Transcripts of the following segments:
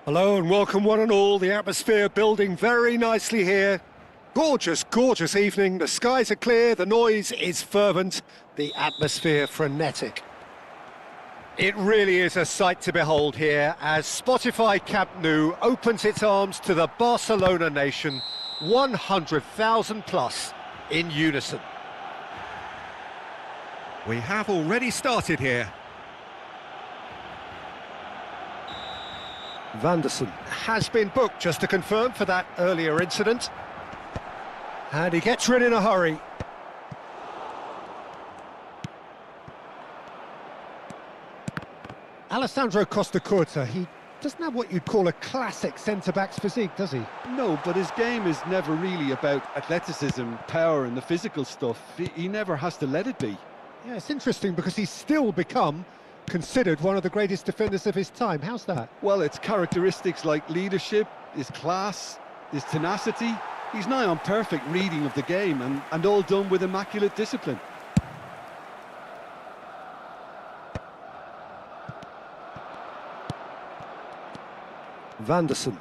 Hello and welcome one and all, the atmosphere building very nicely here. Gorgeous, gorgeous evening, the skies are clear, the noise is fervent, the atmosphere frenetic. It really is a sight to behold here as Spotify Camp Nou opens its arms to the Barcelona nation, 100,000 plus in unison. We have already started here. Vanderson has been booked, just to confirm, for that earlier incident. And he gets rid in a hurry. Alessandro Costacurta, he doesn't have what you'd call a classic centre-back's physique, does he? No, but his game is never really about athleticism, power and the physical stuff. He never has to let it be. Yeah, it's interesting because he's still become considered one of the greatest defenders of his time. How's that? Well, it's characteristics like leadership, his class, his tenacity. He's nigh on perfect reading of the game and all done with immaculate discipline. Vanderson.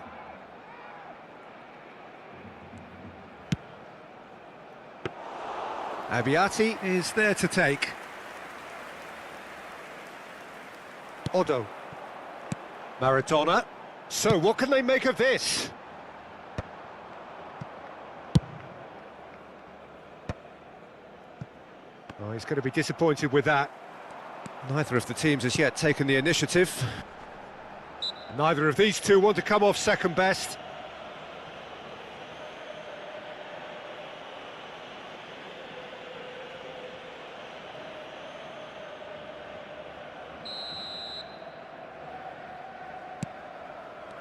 Abbiati is there to take. Odo. Maradona. So what can they make of this? Oh, he's going to be disappointed with that. Neither of the teams has yet taken the initiative. Neither of these two want to come off second best.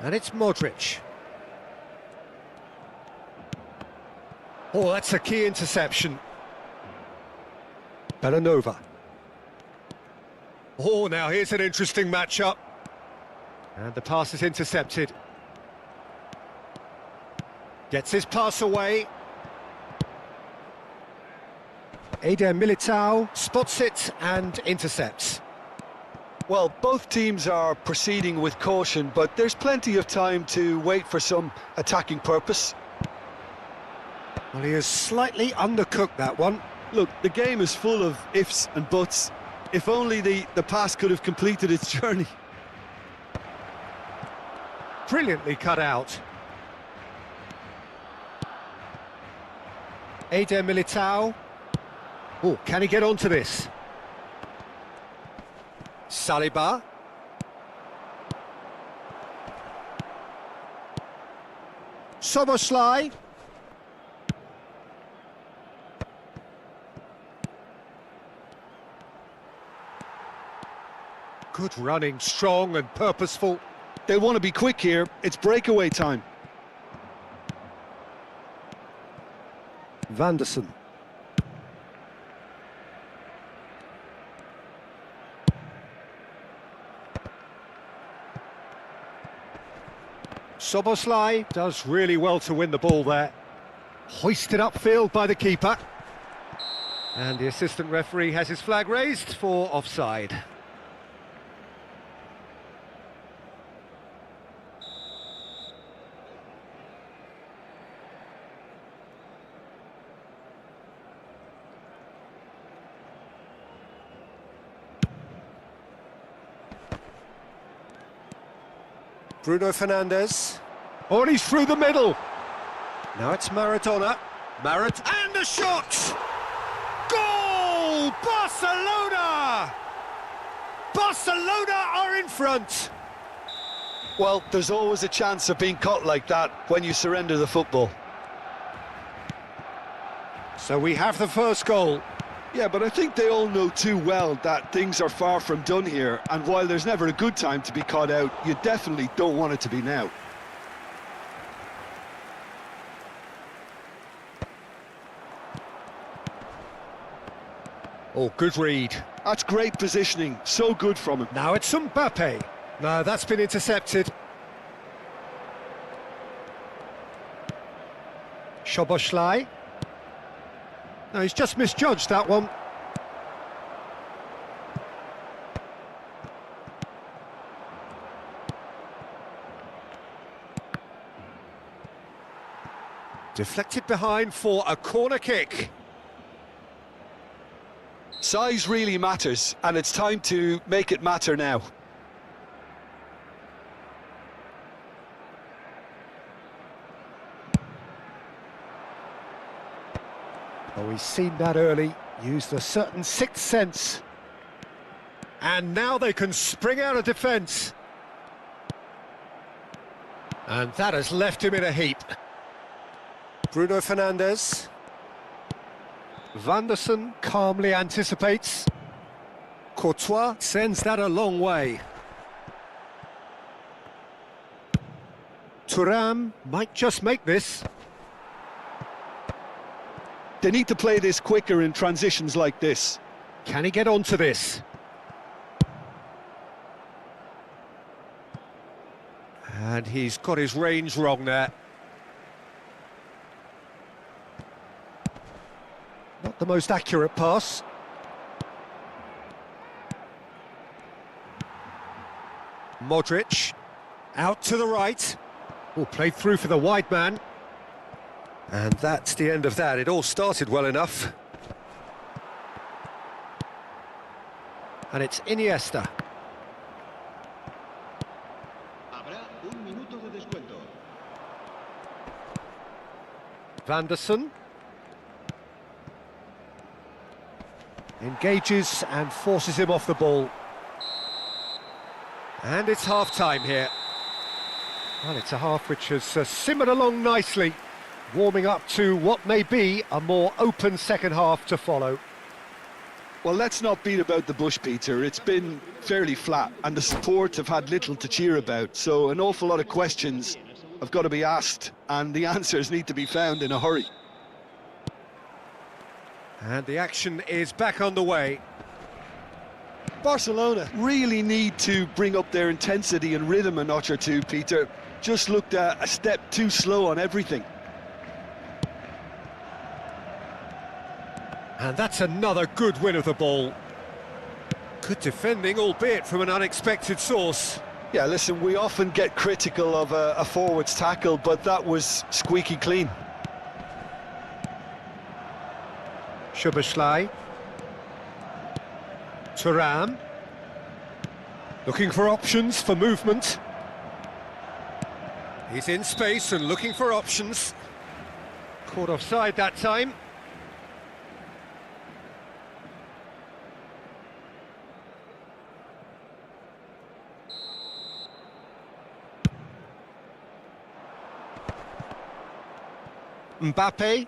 And it's Modric. Oh, that's a key interception. Bellanova. Oh, now here's an interesting matchup. And the pass is intercepted. Gets his pass away. Eder Militao spots it and intercepts. Well, both teams are proceeding with caution, but there's plenty of time to wait for some attacking purpose. Well, he has slightly undercooked that one. Look, the game is full of ifs and buts. If only the pass could have completed its journey. Brilliantly cut out. Eder Militao. Oh, can he get onto this? Saliba. Soboslai. Good running, strong and purposeful. They want to be quick here. It's breakaway time. Vanderson. Soboslai does really well to win the ball there. Hoisted upfield by the keeper. And the assistant referee has his flag raised for offside. Bruno Fernandes. Oh, and he's through the middle. Now it's Maradona. And the shot! Goal! Barcelona! Barcelona are in front. Well, there's always a chance of being caught like that when you surrender the football. So we have the first goal. Yeah, but I think they all know too well that things are far from done here, and while there's never a good time to be caught out, you definitely don't want it to be now. Oh, good read. That's great positioning, so good from him. Now it's Mbappe. No, that's been intercepted. Szoboszlai. No, he's just misjudged that one. Deflected behind for a corner kick. Size really matters, and it's time to make it matter now. Oh, he's seen that early, used a certain sixth sense. And now they can spring out of defence. And that has left him in a heap. Bruno Fernandes. Vanderson calmly anticipates. Courtois sends that a long way. Thuram might just make this. They need to play this quicker in transitions like this. Can he get onto this? And he's got his range wrong there. Not the most accurate pass. Modric, out to the right. Oh, played through for the wide man. And that's the end of that. It all started well enough. And it's Iniesta. Vanderson. Engages and forces him off the ball. And it's half-time here. Well, it's a half which has simmered along nicely, warming up to what may be a more open second half to follow. Well, let's not beat about the bush, Peter. It's been fairly flat, and the support have had little to cheer about, so an awful lot of questions have got to be asked, and the answers need to be found in a hurry. And the action is back underway. Barcelona really need to bring up their intensity and rhythm a notch or two, Peter. Just looked a step too slow on everything. And that's another good win of the ball. Good defending, albeit from an unexpected source. Yeah, listen, we often get critical of a forward's tackle, but that was squeaky clean. Szoboszlai. Thuram. Looking for options for movement. He's in space and looking for options. Caught offside that time. Mbappe.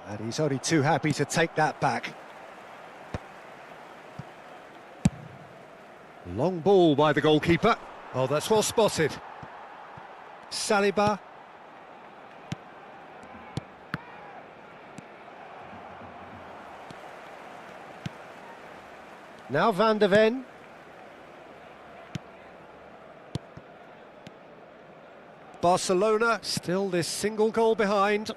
And he's only too happy to take that back. Long ball by the goalkeeper. Oh, that's well spotted. Saliba. Now Van de Ven. Barcelona still this single goal behind.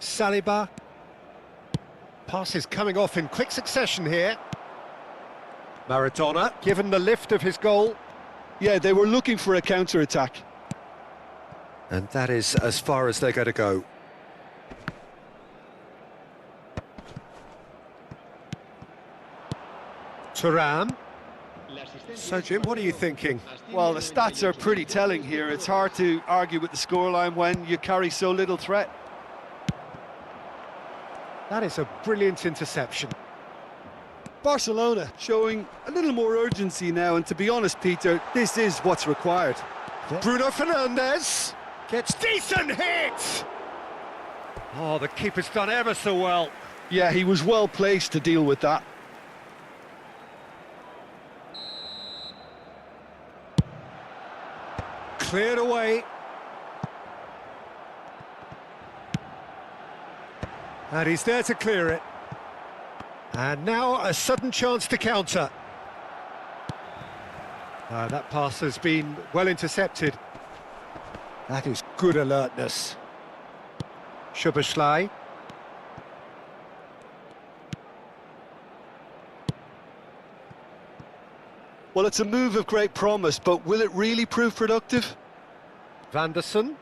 Saliba. Passes coming off in quick succession here. Maradona given the lift of his goal. Yeah, they were looking for a counter-attack. And that is as far as they're going to go. Thuram. So, Jim, what are you thinking? Well, the stats are pretty telling here. It's hard to argue with the scoreline when you carry so little threat. That is a brilliant interception. Barcelona showing a little more urgency now, and to be honest, Peter, this is what's required. Bruno Fernandes gets decent hit! Oh, the keeper's done ever so well. Yeah, he was well placed to deal with that. Cleared away. And he's there to clear it. And now a sudden chance to counter. That pass has been well intercepted. That is good alertness. Szoboszlai. Well, it's a move of great promise, but will it really prove productive? Vanderson.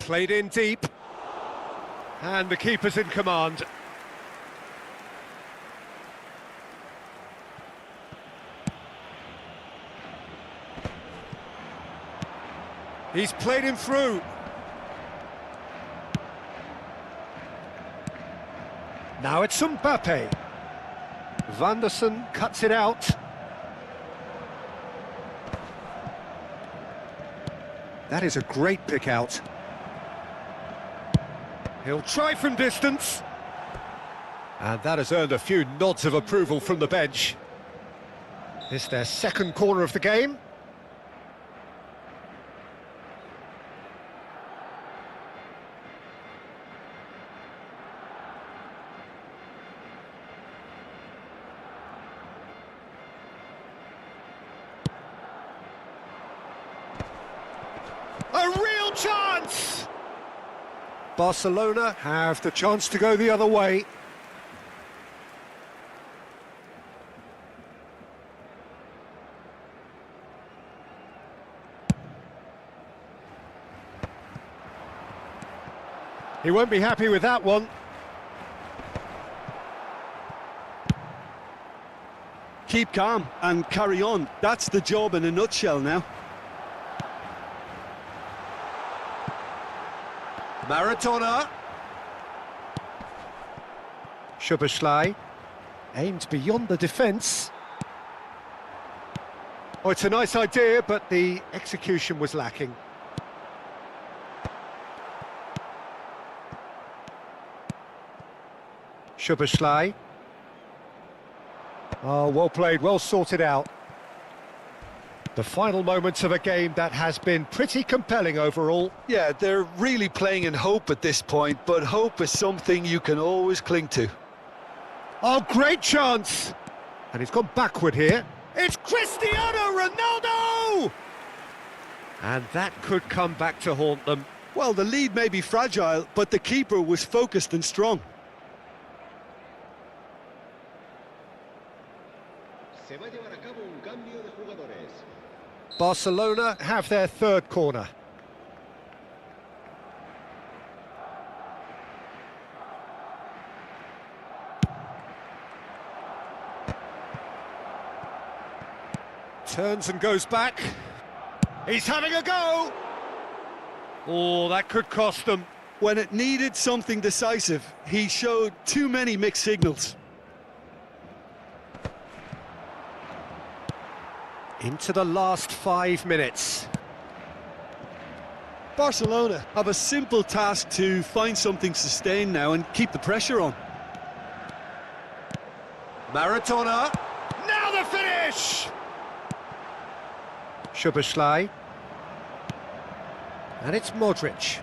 Played in deep. And the keeper's in command. He's played him through. Now it's Mbappe. Vanderson cuts it out. That is a great pick out. He'll try from distance. And that has earned a few nods of approval from the bench. This is their second corner of the game. A real chance! Barcelona have the chance to go the other way. He won't be happy with that one. Keep calm and carry on. That's the job in a nutshell now. Maradona. Szoboszlai aimed beyond the defence. Oh, it's a nice idea, but the execution was lacking. Szoboszlai. Oh, well played, well sorted out. The final moments of a game that has been pretty compelling overall. Yeah, they're really playing in hope at this point, but hope is something you can always cling to. Oh, great chance! And he's gone backward here. It's Cristiano Ronaldo! And that could come back to haunt them. Well, the lead may be fragile, but the keeper was focused and strong. Barcelona have their third corner. Turns and goes back. He's having a go! Oh, that could cost them. When it needed something decisive, he showed too many mixed signals. Into the last 5 minutes. Barcelona have a simple task to find something sustained now and keep the pressure on. Maradona. Now the finish! Szoboszlai. And it's Modric.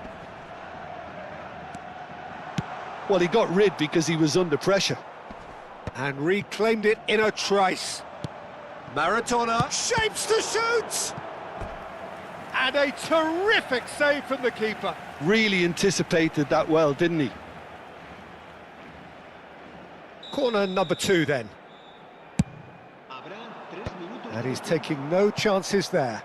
Well, he got rid because he was under pressure. And reclaimed it in a trice. Maradona shapes to shoot! And a terrific save from the keeper. Really anticipated that well, didn't he? Corner number 2 then. And he's taking no chances there.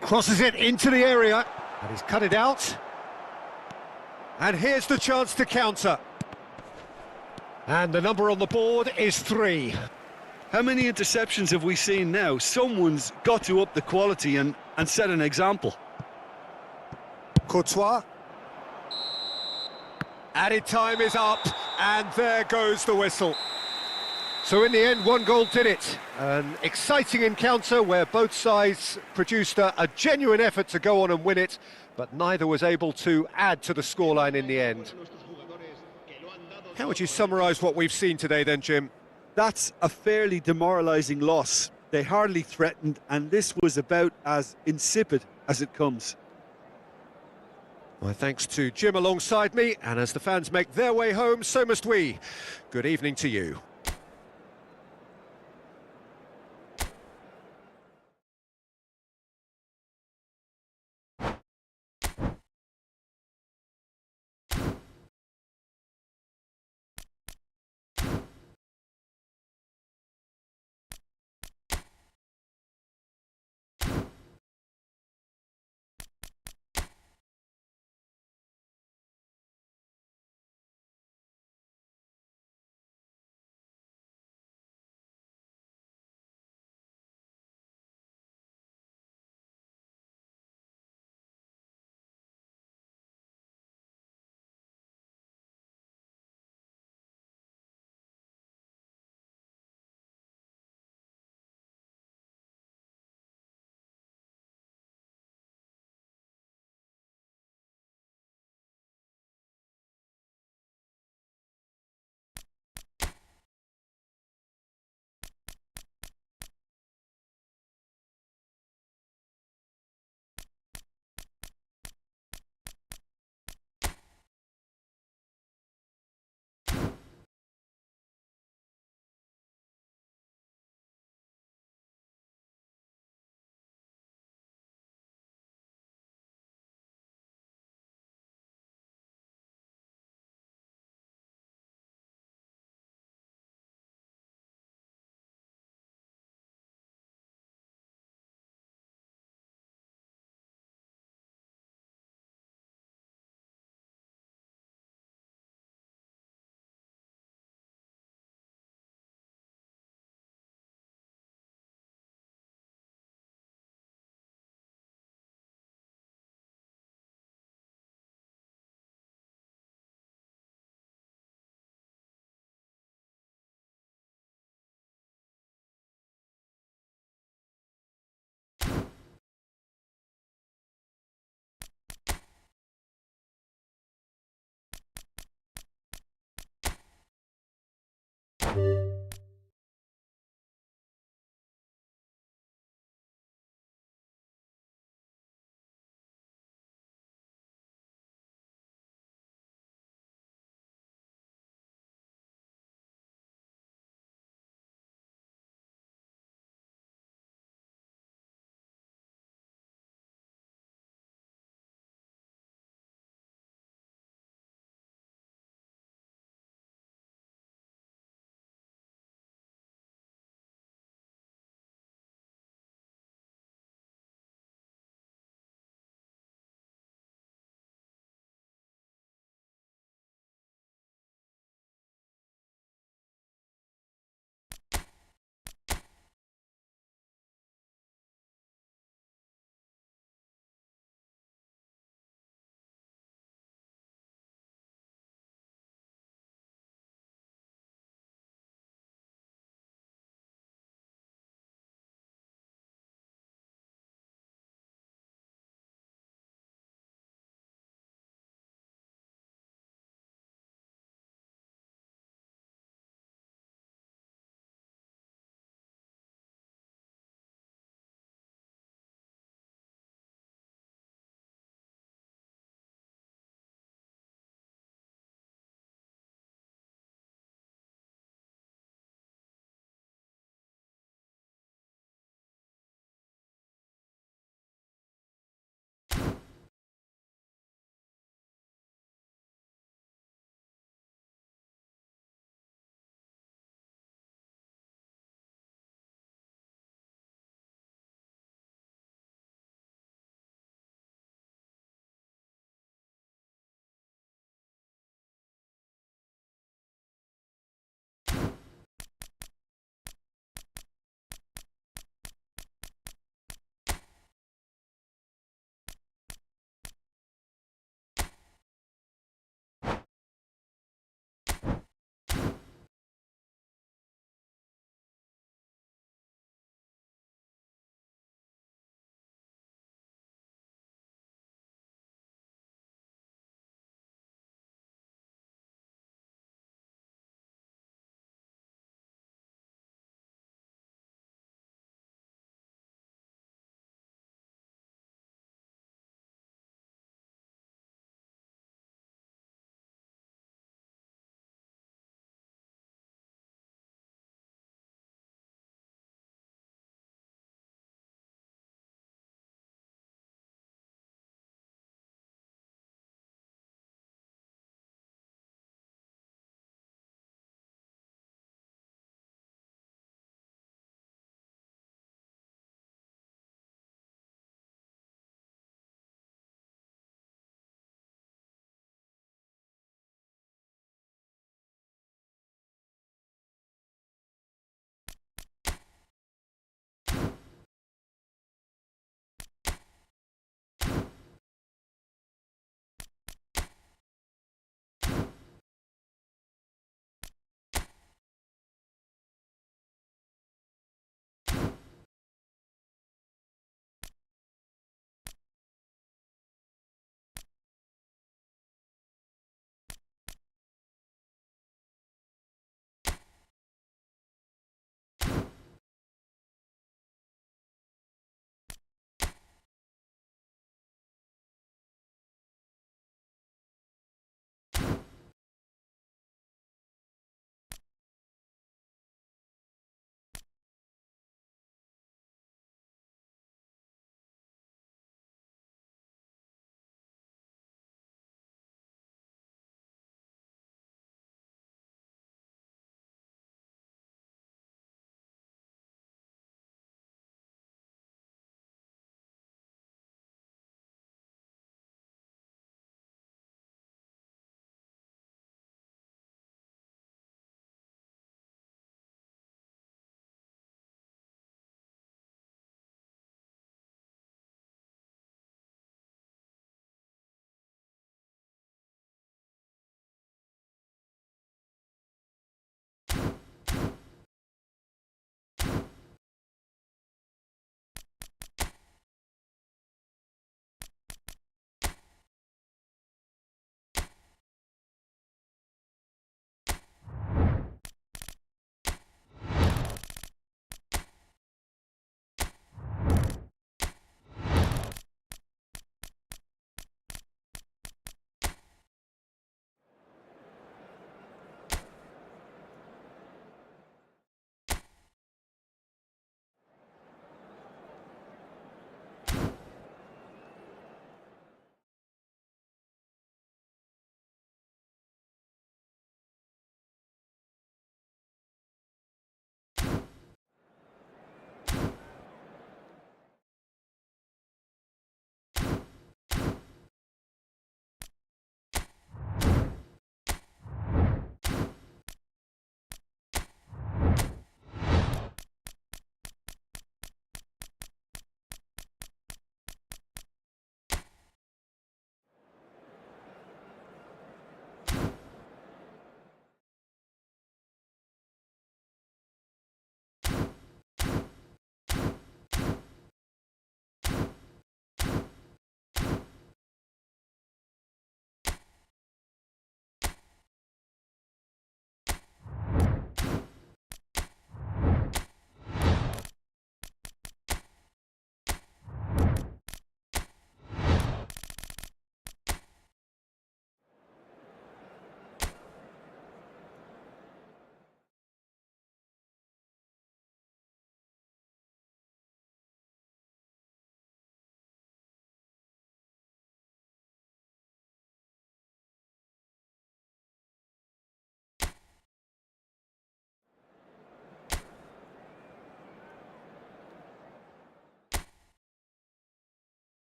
Crosses it into the area. And he's cut it out. And here's the chance to counter. And the number on the board is 3. How many interceptions have we seen now? Someone's got to up the quality and set an example. Courtois. Added time is up, and there goes the whistle. So in the end, 1 goal did it. An exciting encounter where both sides produced a genuine effort to go on and win it, but neither was able to add to the scoreline in the end. How would you summarise what we've seen today then, Jim? That's a fairly demoralising loss. They hardly threatened, and this was about as insipid as it comes. Well, thanks to Jim alongside me, and as the fans make their way home, so must we. Good evening to you.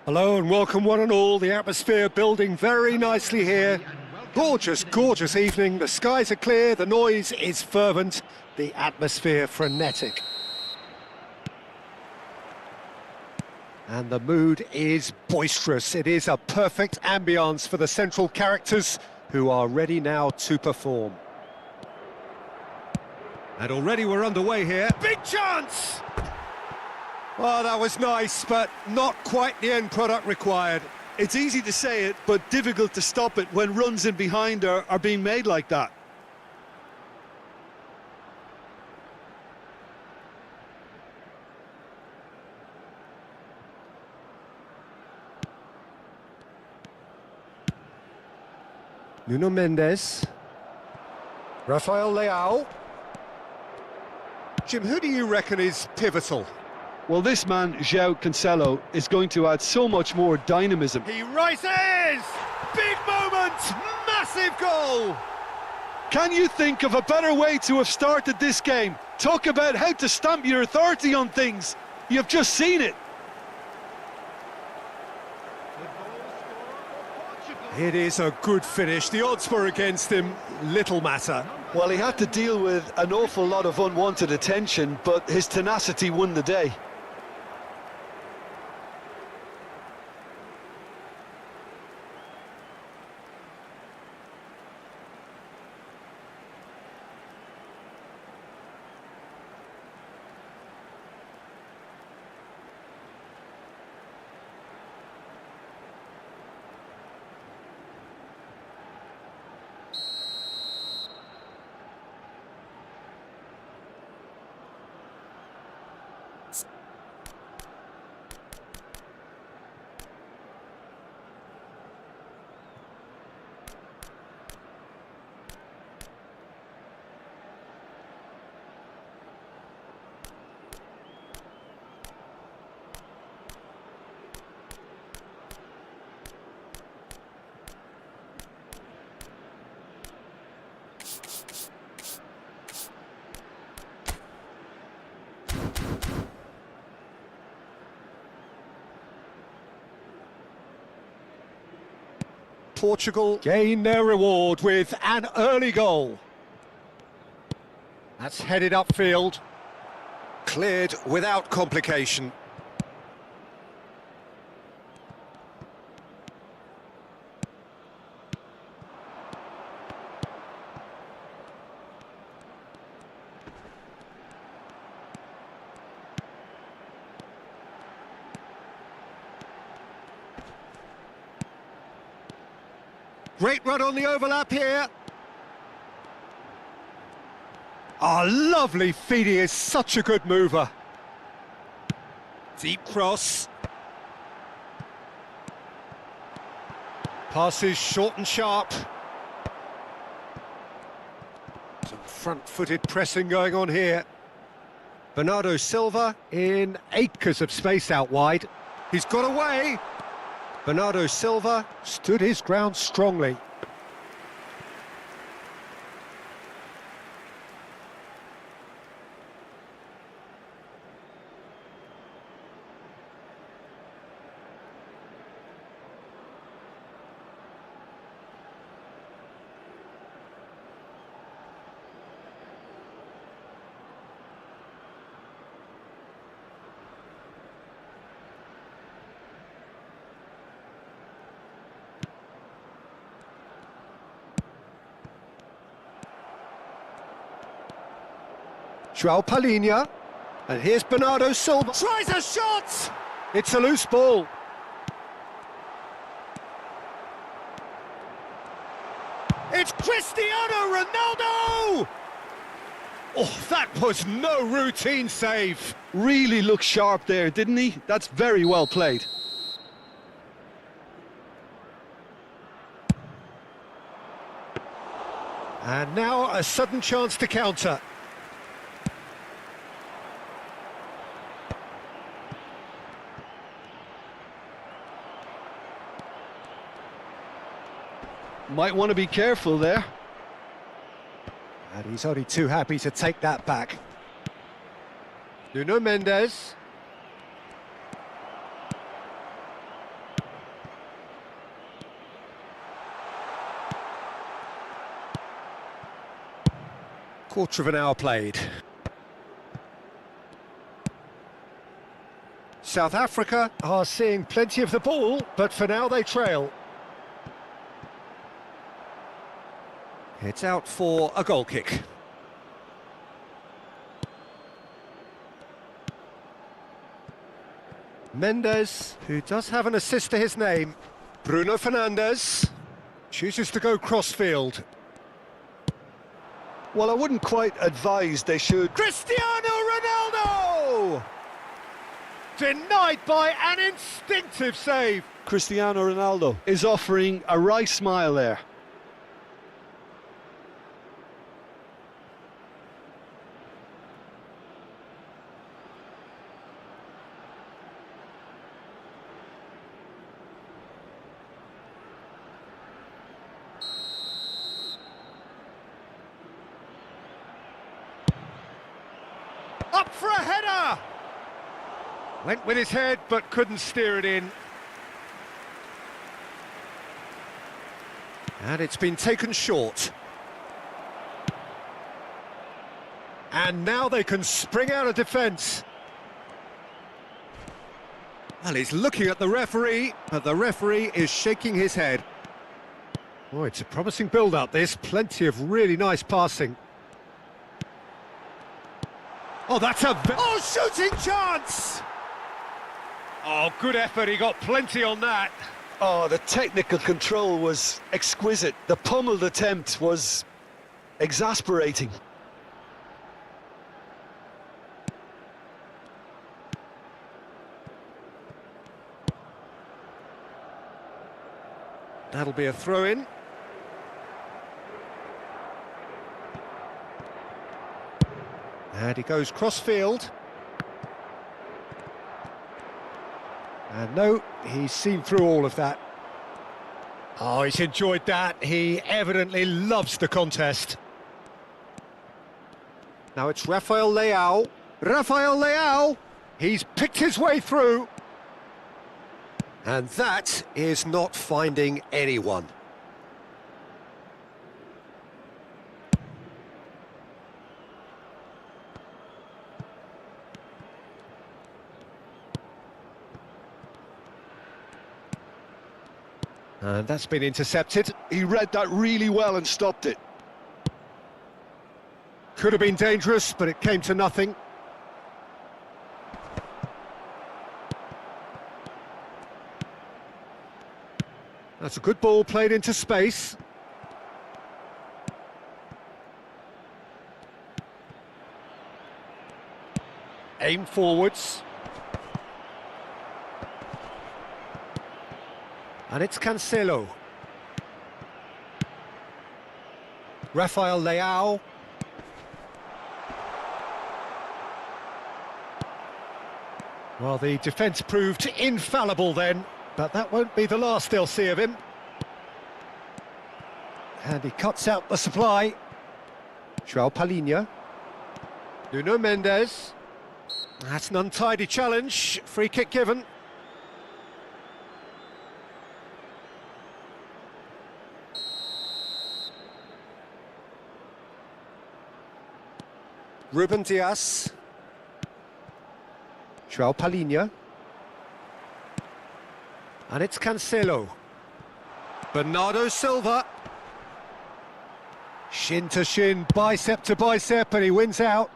Hello and welcome one and all. The atmosphere building very nicely here. Gorgeous, gorgeous evening. The skies are clear, the noise is fervent, the atmosphere frenetic. And the mood is boisterous. It is a perfect ambience for the central characters who are ready now to perform. And already we're underway here. Big chance! Oh, that was nice, but not quite the end product required. It's easy to say it, but difficult to stop it when runs in behind are being made like that. Nuno Mendes. Rafael Leao. Jim, who do you reckon is pivotal? Well, this man, João Cancelo, is going to add so much more dynamism. He rises! Big moment! Massive goal! Can you think of a better way to have started this game? Talk about how to stamp your authority on things. You've just seen it. It is a good finish. The odds were against him. Little matter. Well, he had to deal with an awful lot of unwanted attention, but his tenacity won the day. Portugal gain their reward with an early goal. That's headed upfield. Cleared without complication. Great run on the overlap here. Oh, lovely feed. He is such a good mover. Deep cross. Passes short and sharp. Some front-footed pressing going on here. Bernardo Silva in acres of space out wide. He's got away. Bernardo Silva stood his ground strongly. João Palhinha, and here's Bernardo Silva. Tries a shot! It's a loose ball. It's Cristiano Ronaldo! Oh, that was no routine save. Really looked sharp there, didn't he? That's very well played. And now a sudden chance to counter. Might want to be careful there. And he's only too happy to take that back. Nuno Mendes. Quarter of an hour played. South Africa are seeing plenty of the ball, but for now they trail. It's out for a goal kick. Mendes, who does have an assist to his name. Bruno Fernandes chooses to go crossfield. Well, I wouldn't quite advise they should. Cristiano Ronaldo! Denied by an instinctive save. Cristiano Ronaldo is offering a wry smile there. Up for a header! Went with his head, but couldn't steer it in. And it's been taken short. And now they can spring out of defence. Well, he's looking at the referee, but the referee is shaking his head. Oh, it's a promising build-up, this. Plenty of really nice passing. Oh, that's a... Oh, shooting chance! Oh, good effort, he got plenty on that. Oh, the technical control was exquisite. The pummeled attempt was exasperating. That'll be a throw-in. And he goes cross-field. And no, he's seen through all of that. Oh, he's enjoyed that. He evidently loves the contest. Now it's Rafael Leao. Rafael Leao! He's picked his way through. And that is not finding anyone. And that's been intercepted. He read that really well and stopped it. Could have been dangerous, but it came to nothing. That's a good ball played into space. Aim forwards. And it's Cancelo. Rafael Leao. Well, the defence proved infallible then, but that won't be the last they'll see of him. And he cuts out the supply. João Palhinha. Nuno Mendes. That's an untidy challenge. Free kick given. Ruben Dias. João Palhinha. And it's Cancelo. Bernardo Silva. Shin to shin, bicep to bicep, and he wins out.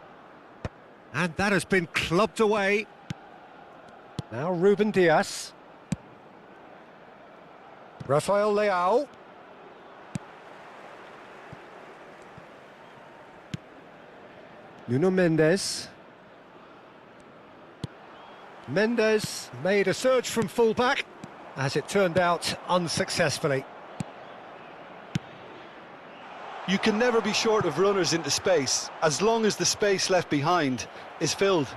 And that has been clubbed away. Now Ruben Dias. Rafael Leao. Nuno Mendes. Mendes made a surge from fullback, as it turned out unsuccessfully. You can never be short of runners into space, as long as the space left behind is filled.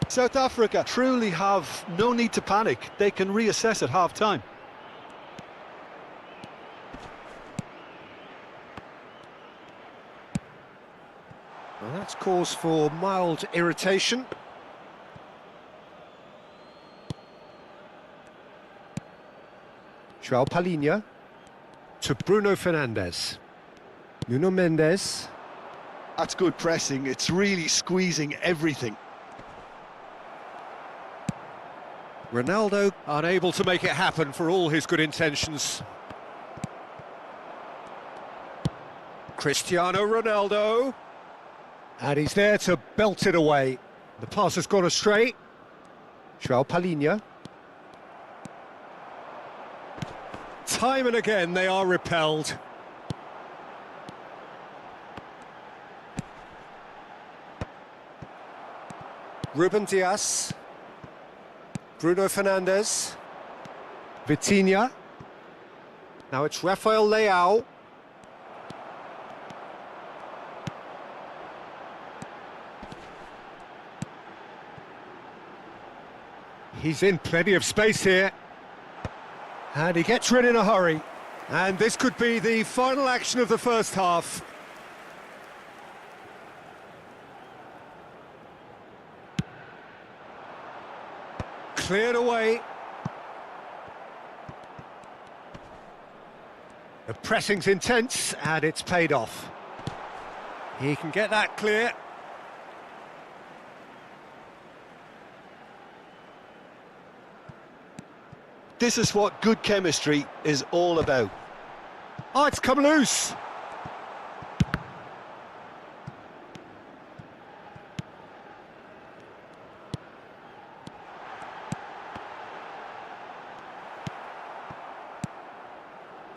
South Africa truly have no need to panic. They can reassess at half-time. Well, that's cause for mild irritation. João Palhinha to Bruno Fernandes. Nuno Mendes. That's good pressing. It's really squeezing everything. Ronaldo unable to make it happen for all his good intentions. Cristiano Ronaldo. And he's there to belt it away. The pass has gone astray. João Palhinha. Time and again they are repelled. Ruben Dias. Bruno Fernandes. Vitinha. Now it's Rafael Leao. He's in plenty of space here. And he gets rid in a hurry. And this could be the final action of the first half. Cleared away. The pressing's intense and it's paid off. He can get that clear. This is what good chemistry is all about. Oh, it's come loose.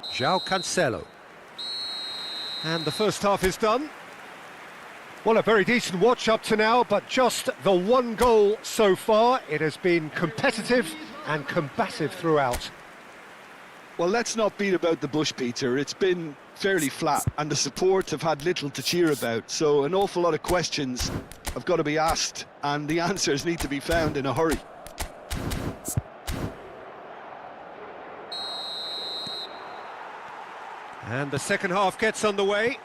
João Cancelo. And the first half is done. Well, a very decent watch up to now, but just the one goal so far. It has been competitive and combative throughout. Well, let's not beat about the bush, Peter. It's been fairly flat, and the support have had little to cheer about. So an awful lot of questions have got to be asked, and the answers need to be found in a hurry. And the second half gets underway.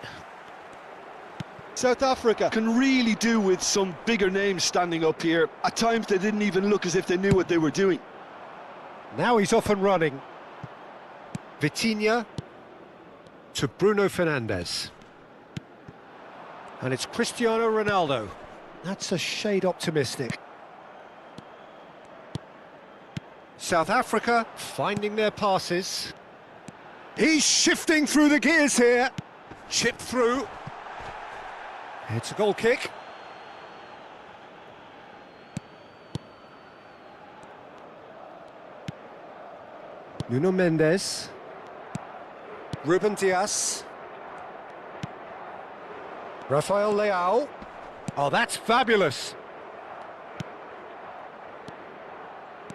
South Africa can really do with some bigger names standing up here. At times they didn't even look as if they knew what they were doing. Now he's off and running. Vitinha to Bruno Fernandes. And it's Cristiano Ronaldo. That's a shade optimistic. South Africa finding their passes. He's shifting through the gears here. Chip through. It's a goal kick. Nuno Mendes. Ruben Dias. Rafael Leao. Oh, that's fabulous.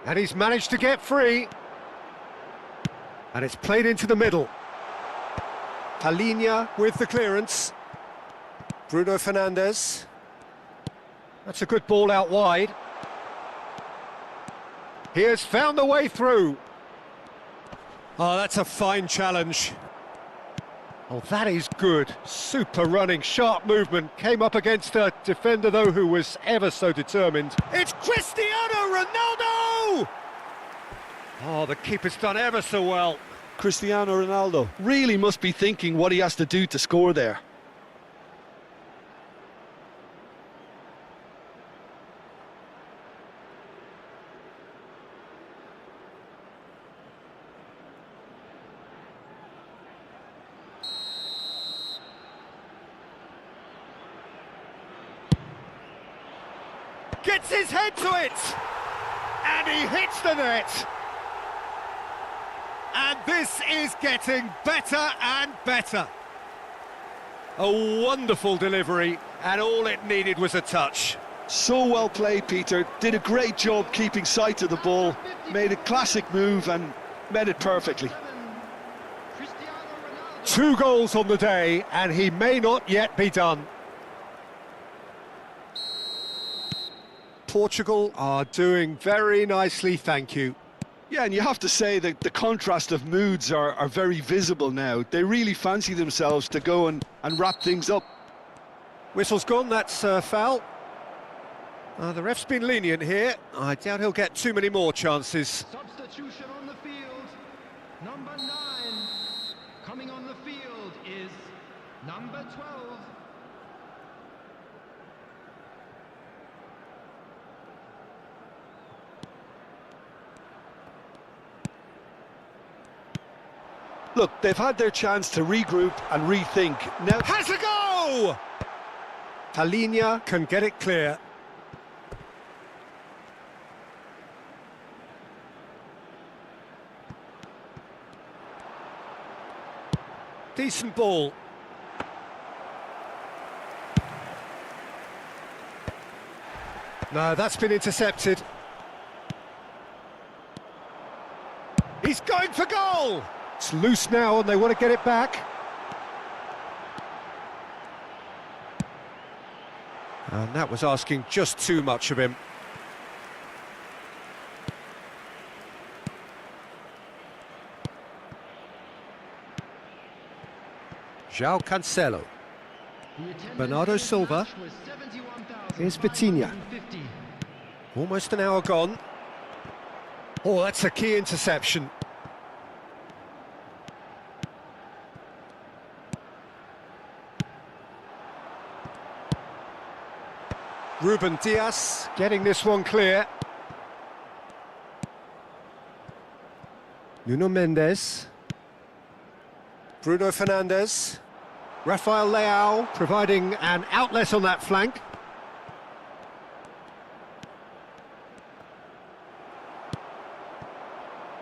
And he's managed to get free. And it's played into the middle. Palhinha with the clearance. Bruno Fernandes. That's a good ball out wide. He has found the way through. Oh, that's a fine challenge. Oh, that is good. Super running, sharp movement. Came up against a defender, though, who was ever so determined. It's Cristiano Ronaldo! Oh, the keeper's done ever so well. Cristiano Ronaldo really must be thinking what he has to do to score there. Gets his head to it! And he hits the net! And this is getting better and better. A wonderful delivery, and all it needed was a touch. So well played, Peter. Did a great job keeping sight of the ball, made a classic move and met it perfectly. 2 goals on the day, and he may not yet be done. Portugal are doing very nicely, thank you. Yeah, and you have to say that the contrast of moods are very visible now. They really fancy themselves to go and wrap things up. Whistle's gone, that's a foul. The ref's been lenient here. I doubt he'll get too many more chances. Substitution on the field. Number 9. Coming on the field is number 12. Look, they've had their chance to regroup and rethink. Now Has a go! Palinha can get it clear. Decent ball. No, that's been intercepted. He's going for goal! It's loose now and they want to get it back. And that was asking just too much of him. João Cancelo. Bernardo Silva. Here's Vitinha. Almost an hour gone. Oh, that's a key interception. Ruben Dias getting this one clear. Nuno Mendes. Bruno Fernandes. Rafael Leao providing an outlet on that flank.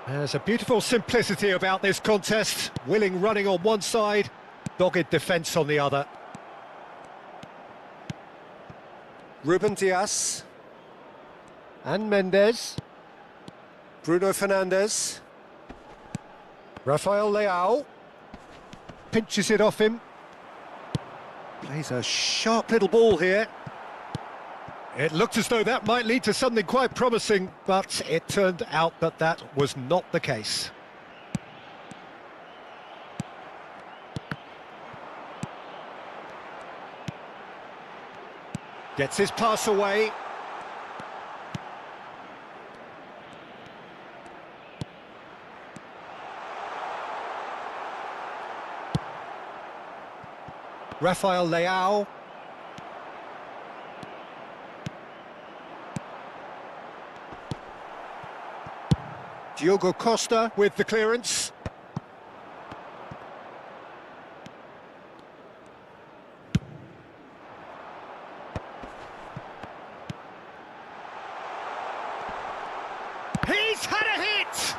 There's a beautiful simplicity about this contest. Willing running on one side, dogged defence on the other. Ruben Dias. And Mendes. Bruno Fernandes. Rafael Leao. Pinches it off him. Plays a sharp little ball here. It looked as though that might lead to something quite promising, but it turned out that that was not the case. Gets his pass away. Rafael Leao. Diogo Costa with the clearance. He's had a hit!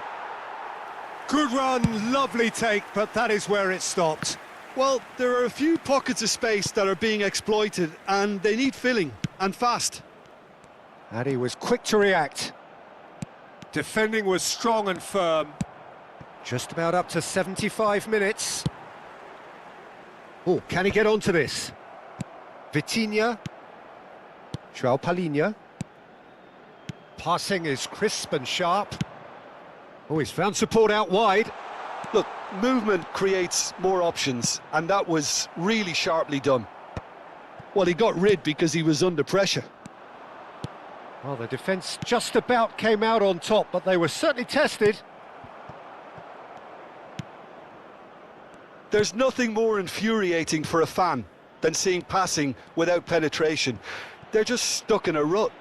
Good run, lovely take, but that is where it stopped. well, there are a few pockets of space that are being exploited and they need filling, and fast. And he was quick to react. Defending was strong and firm. Just about up to 75 minutes. Oh, can he get onto this? Vitinha. João Palinha. Passing is crisp and sharp. Oh, he's found support out wide. Look, movement creates more options, and that was really sharply done. Well, he got rid because he was under pressure. Well, the defence just about came out on top, but they were certainly tested. There's nothing more infuriating for a fan than seeing passing without penetration. They're just stuck in a rut.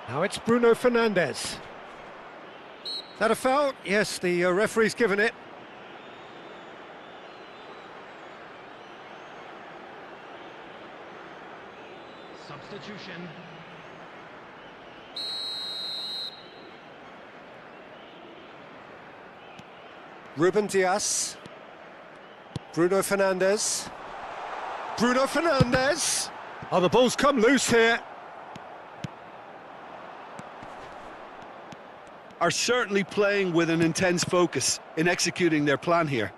Now it's Bruno Fernandes. Is that a foul? Yes, the referee's given it. Substitution. Ruben Dias. Bruno Fernandes. Bruno Fernandes! Oh, the ball's come loose here. Are certainly playing with an intense focus in executing their plan here.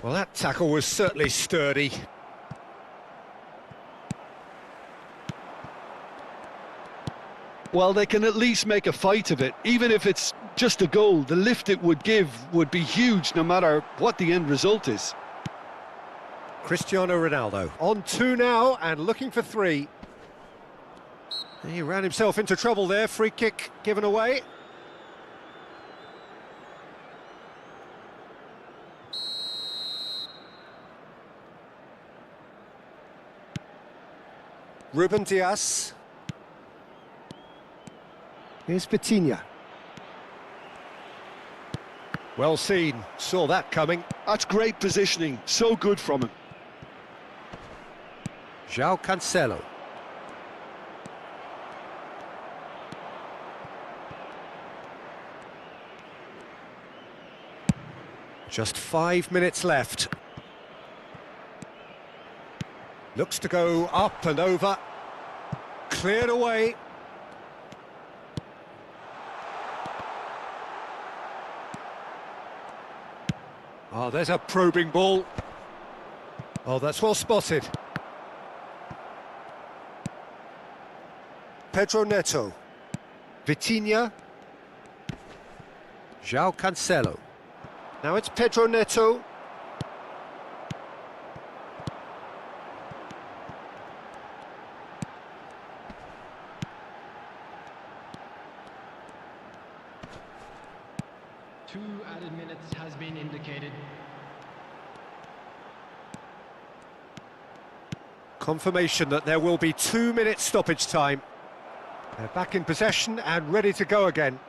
Well, that tackle was certainly sturdy. Well, they can at least make a fight of it. Even if it's just a goal, the lift it would give would be huge no matter what the end result is. Cristiano Ronaldo on 2 now and looking for 3. He ran himself into trouble there, free kick given away. Ruben Diaz. Here's Vitinha. Well seen, saw that coming. That's great positioning, so good from him. João Cancelo. Just 5 minutes left. Looks to go up and over. Cleared away. Oh, there's a probing ball. Oh, that's well spotted. Pedro Neto. Vitinha. João Cancelo. Now it's Pedro Neto. Two added minutes has been indicated. Confirmation that there will be 2 minutes stoppage time. They're back in possession and ready to go again.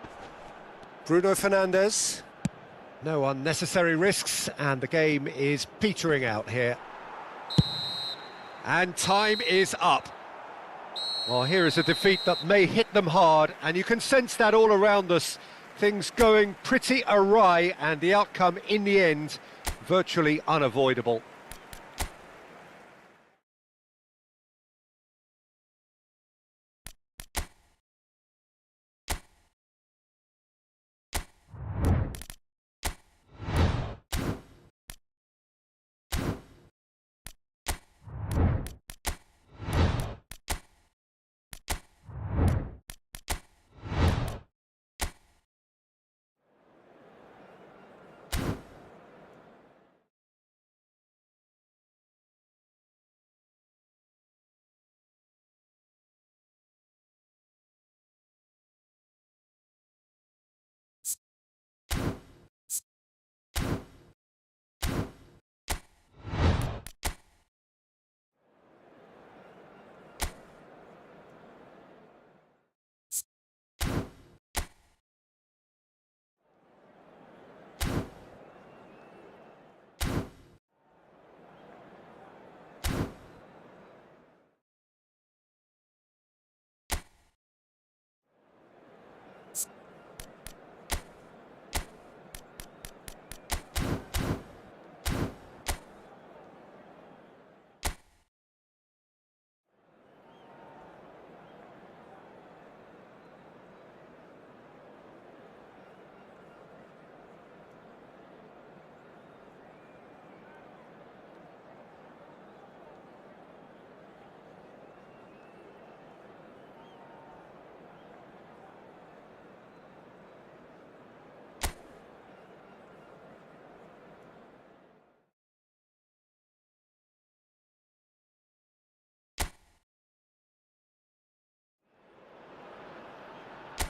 Bruno Fernandes. No unnecessary risks, and the game is petering out here. And time is up. Well, here is a defeat that may hit them hard, and you can sense that all around us. Things going pretty awry, and the outcome in the end virtually unavoidable.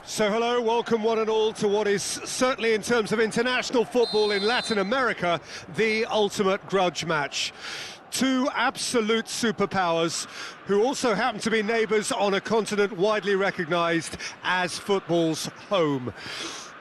So hello, welcome one and all to what is certainly in terms of international football in Latin America, the ultimate grudge match. Two absolute superpowers who also happen to be neighbours on a continent widely recognised as football's home.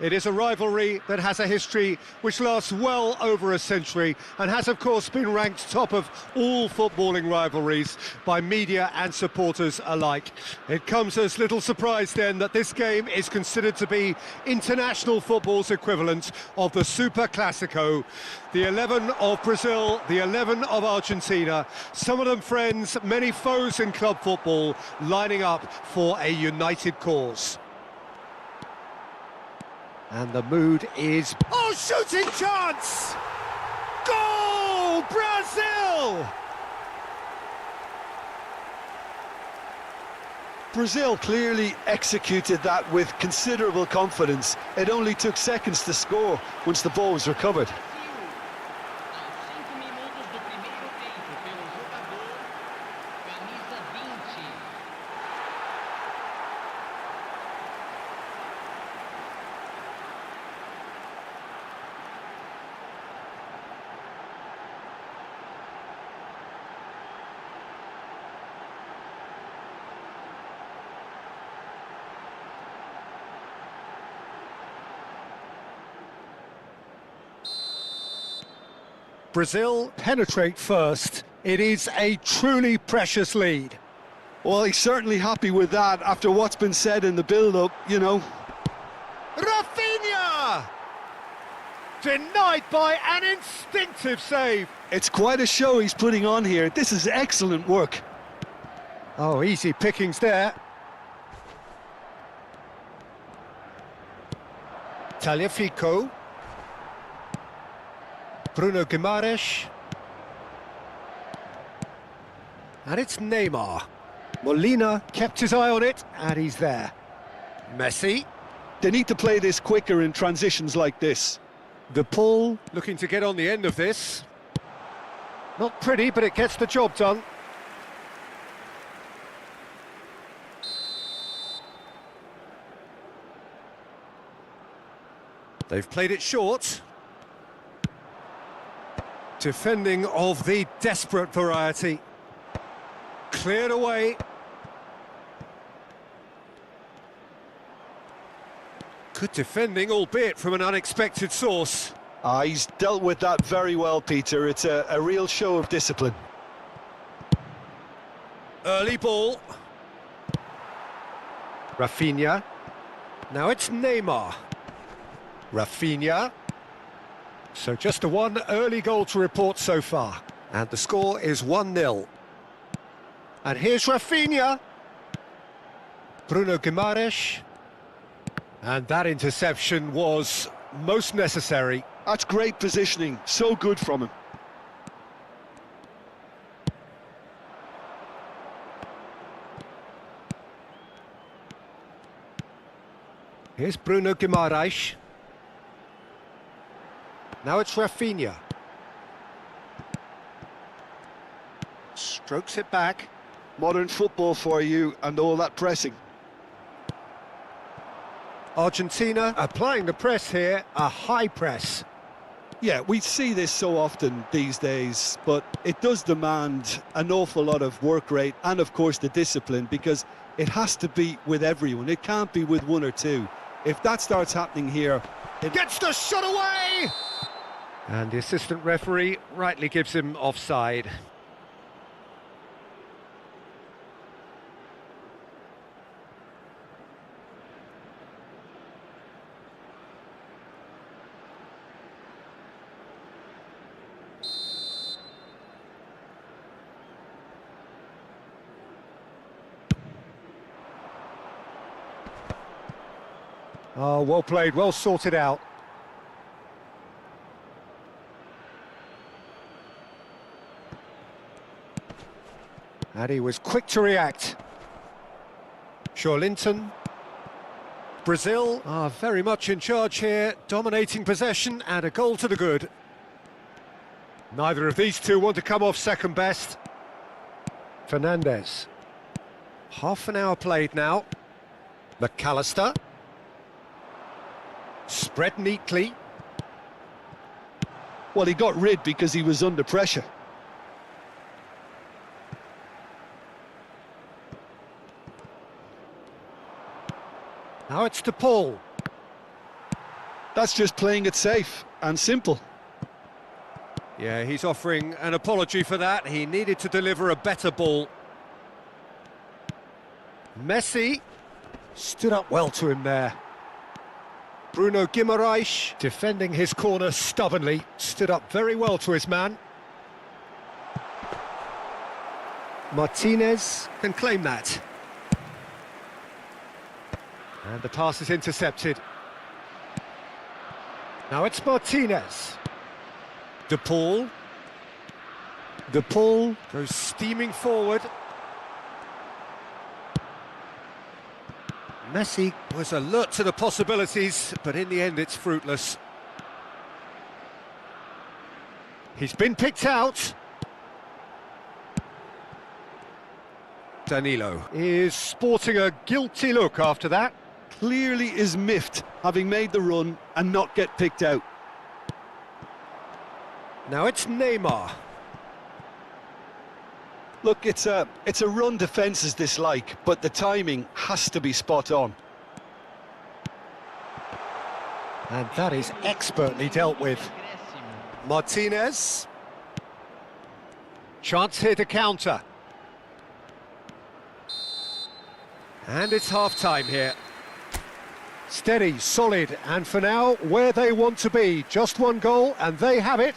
It is a rivalry that has a history which lasts well over a century and has of course been ranked top of all footballing rivalries by media and supporters alike. It comes as little surprise then that this game is considered to be international football's equivalent of the Super Classico. The 11 of Brazil, the 11 of Argentina, some of them friends, many foes in club football, lining up for a united cause. And the mood is... Oh, shooting chance! Goal! Brazil! Brazil clearly executed that with considerable confidence. It only took seconds to score once the ball was recovered. Brazil penetrate first. It is a truly precious lead. Well, he's certainly happy with that after what's been said in the build-up, you know. Rafinha! Denied by an instinctive save. It's quite a show he's putting on here. This is excellent work. Oh, easy pickings there. Tagliafico. Bruno Guimaraes. And it's Neymar. Molina kept his eye on it, and he's there. Messi. They need to play this quicker in transitions like this. The pull, looking to get on the end of this. Not pretty, but it gets the job done. They've played it short. Defending of the desperate variety. Cleared away. Good defending, albeit from an unexpected source. He's dealt with that very well, Peter. It's a real show of discipline. Early ball. Rafinha. Now it's Neymar. Rafinha. So just the one early goal to report so far. And the score is 1-0. And here's Rafinha. Bruno Guimaraes. And that interception was most necessary. That's great positioning. So good from him. Here's Bruno Guimaraes. Now it's Rafinha. Strokes it back. Modern football for you and all that pressing. Argentina applying the press here, a high press. Yeah, we see this so often these days, but it does demand an awful lot of work rate and, of course, the discipline, because it has to be with everyone. It can't be with one or two. If that starts happening here... It gets the shot away! And the assistant referee rightly gives him offside. Oh, well played, well sorted out. And he was quick to react. Linton. Brazil are very much in charge here, dominating possession and a goal to the good. Neither of these two want to come off second best. Fernandez. Half an hour played now. McAllister. Spread neatly. Well, he got rid because he was under pressure. Now it's DePaul. That's just playing it safe and simple. Yeah, he's offering an apology for that. He needed to deliver a better ball. Messi stood up well to him there. Bruno Guimaraes, defending his corner stubbornly, stood up very well to his man. Martinez can claim that. And the pass is intercepted. Now it's Martinez. DePaul. DePaul goes steaming forward. Messi was alert to the possibilities, but in the end it's fruitless. He's been picked out. Danilo is sporting a guilty look after that. Clearly is miffed, having made the run and not get picked out. Now it's Neymar. Look, it's a run defence's dislike, but the timing has to be spot on. And that is expertly dealt with. Martinez. Chance here to counter. And it's half-time here. Steady, solid, and for now, where they want to be. Just one goal, and they have it.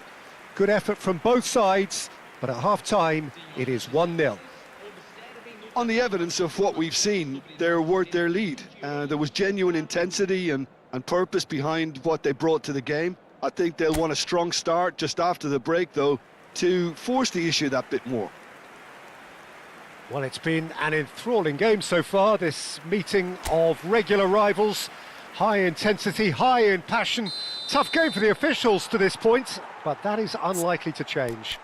Good effort from both sides, but at half-time, it is 1-0. On the evidence of what we've seen, they're worth their lead. There was genuine intensity and purpose behind what they brought to the game. I think they'll want a strong start just after the break, though, to force the issue that bit more. Well, it's been an enthralling game so far, this meeting of regular rivals. High intensity, high in passion. Tough game for the officials to this point, but that is unlikely to change.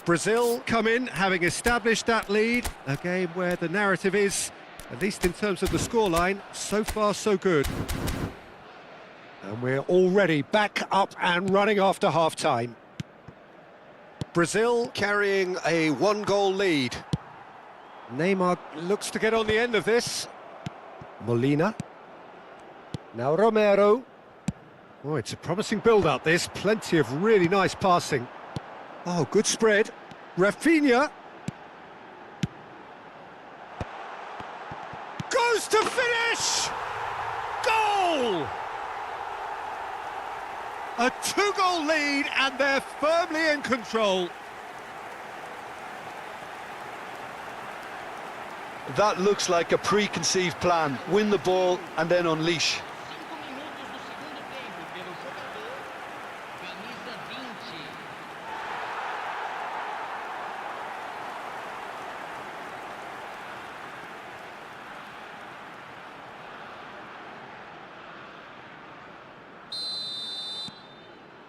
Brazil come in, having established that lead. A game where the narrative is, at least in terms of the scoreline, so far so good. And we're already back up and running after half-time. Brazil carrying a one-goal lead. Neymar looks to get on the end of this. Molina. Now Romero. Oh, it's a promising build-up, this. Plenty of really nice passing. Oh, good spread. Rafinha. Goes to finish! Goal! A two-goal lead, and they're firmly in control. That looks like a preconceived plan. Win the ball and then unleash.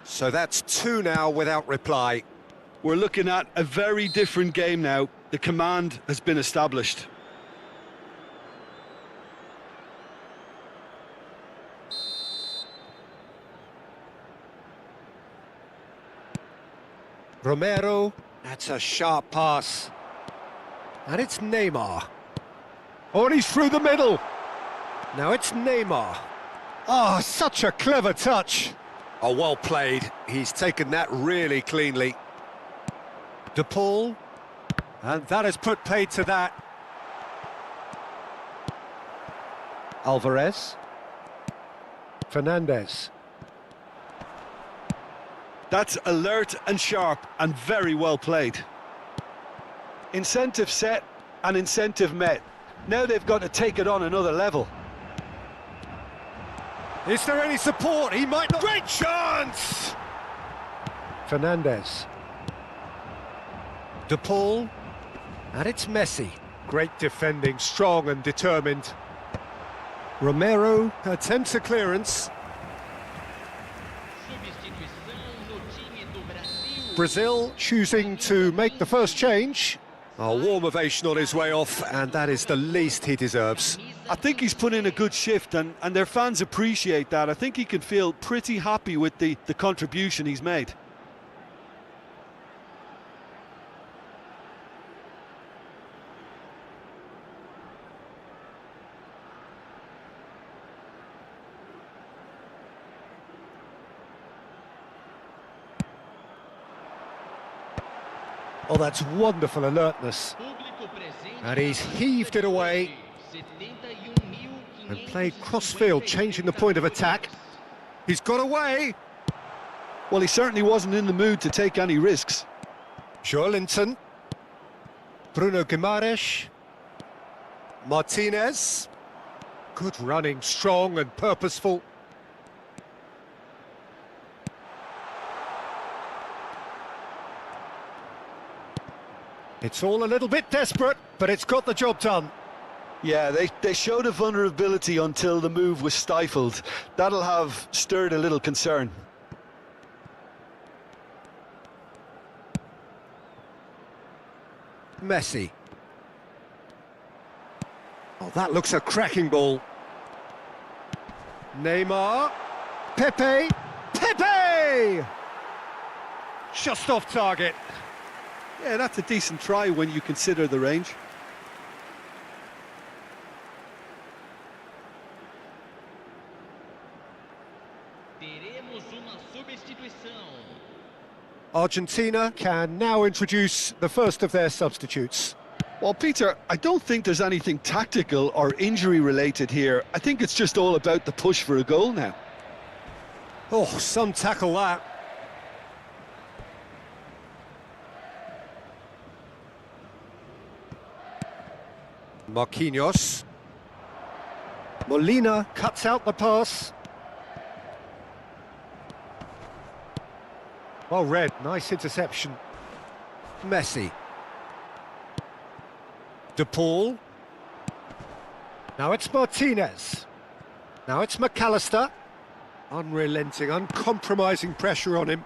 So that's two now without reply. We're looking at a very different game now. The command has been established. Romero, that's a sharp pass. And it's Neymar. Oh, and he's through the middle. Now it's Neymar. Oh, such a clever touch. Oh, well played. He's taken that really cleanly. De Paul. And that has put paid to that. Alvarez. Fernandez. That's alert and sharp and very well played. Incentive set and incentive met. Now they've got to take it on another level. Is there any support? He might not... Great chance! Fernandez. De Paul. And it's Messi. Great defending, strong and determined. Romero attempts a clearance. Brazil choosing to make the first change. A warm ovation on his way off, and that is the least he deserves. I think he's put in a good shift, and their fans appreciate that. I think he can feel pretty happy with the contribution he's made. Oh, that's wonderful alertness. And he's heaved it away and played cross-field, changing the point of attack. He's got away. Well, he certainly wasn't in the mood to take any risks. Joelinton. Bruno Guimaraes. Martinez. Good running, strong and purposeful. It's all a little bit desperate, but it's got the job done. Yeah, they showed a vulnerability until the move was stifled. That'll have stirred a little concern. Messi. Oh, that looks a cracking ball. Neymar. Pepe. Pepe! Just off target. Yeah, that's a decent try when you consider the range. Argentina can now introduce the first of their substitutes. Well, Peter, I don't think there's anything tactical or injury related here. I think it's just all about the push for a goal now. Oh, some tackle that. Marquinhos. Molina cuts out the pass. Well read, nice interception. Messi. De Paul. Now it's Martinez. Now it's McAllister. Unrelenting, uncompromising pressure on him.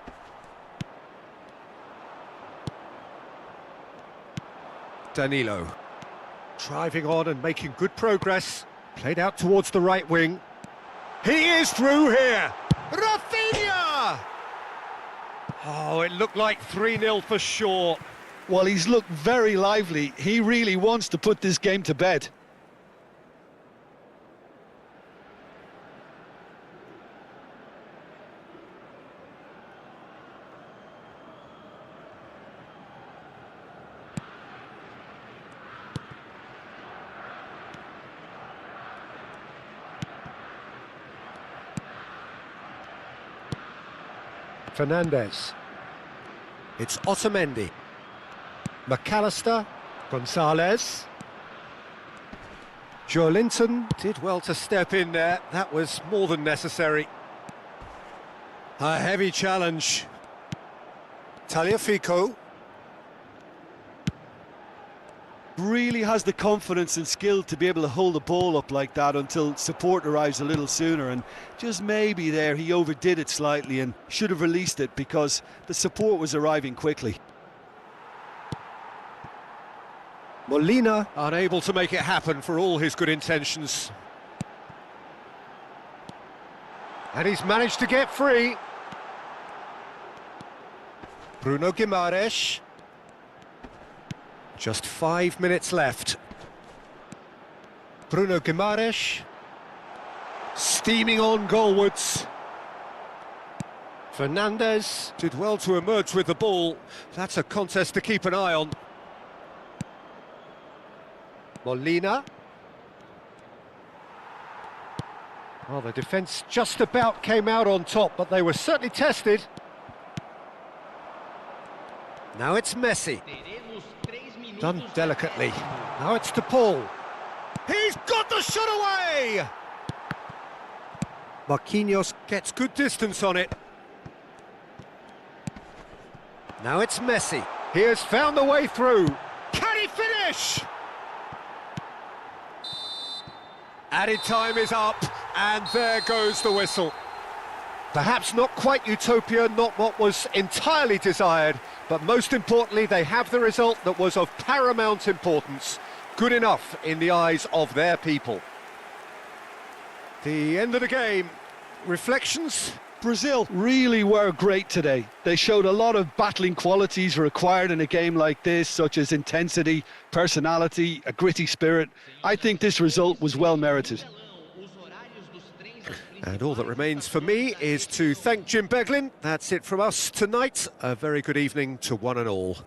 Danilo. Driving on and making good progress. Played out towards the right wing. He is through here. Rafinha! Oh, it looked like 3-0 for sure. Well, he's looked very lively. He really wants to put this game to bed. Fernandez. It's Otamendi. McAllister. Gonzalez. Joelinton did well to step in there. That was more than necessary. A heavy challenge. Tagliafico. Really has the confidence and skill to be able to hold the ball up like that until support arrives a little sooner, and just maybe there he overdid it slightly and should have released it because the support was arriving quickly. Molina unable to make it happen for all his good intentions. And he's managed to get free. Bruno Guimaraes. Just 5 minutes left. Bruno Guimaraes. Steaming on goalwards. Fernandez did well to emerge with the ball. That's a contest to keep an eye on. Molina. Well, the defence just about came out on top, but they were certainly tested. Now it's Messi. Done delicately. Now it's De Paul. He's got the shot away! Marquinhos gets good distance on it. Now it's Messi. He has found the way through. Can he finish? Added time is up, and there goes the whistle. Perhaps not quite utopia, not what was entirely desired, but most importantly, they have the result that was of paramount importance. Good enough in the eyes of their people. The end of the game. Reflections? Brazil really were great today. They showed a lot of battling qualities required in a game like this, such as intensity, personality, a gritty spirit. I think this result was well merited. And all that remains for me is to thank Jim Beglin. That's it from us tonight. A very good evening to one and all.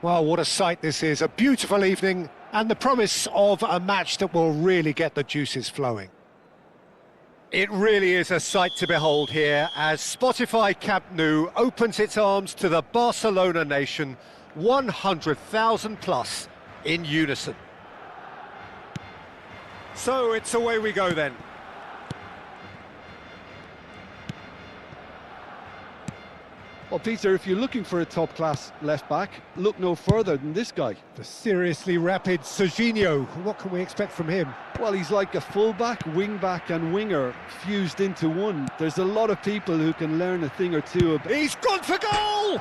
Well, what a sight this is. A beautiful evening and the promise of a match that will really get the juices flowing. It really is a sight to behold here as Spotify Camp Nou opens its arms to the Barcelona nation, 100,000 plus in unison. So it's away we go then. Well, Peter, if you're looking for a top-class left-back, look no further than this guy. The seriously rapid Serginho, what can we expect from him? Well, he's like a full-back, wing-back and winger fused into one. There's a lot of people who can learn a thing or two about... He's gone for goal!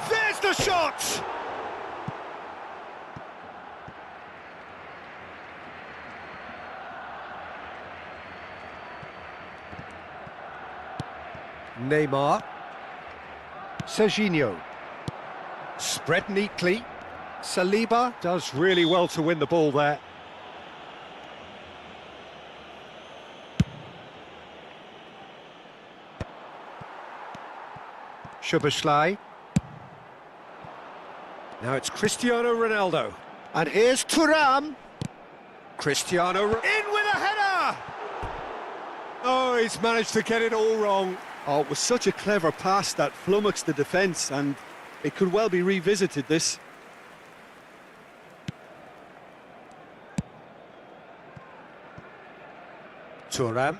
There's the shot! Neymar. Serginho. Spread neatly. Saliba does really well to win the ball there. Szoboszlai. Now it's Cristiano Ronaldo. And here's Thuram. Cristiano in with a header! Oh, he's managed to get it all wrong. Oh, it was such a clever pass that flummoxed the defence, and it could well be revisited, this. Thuram.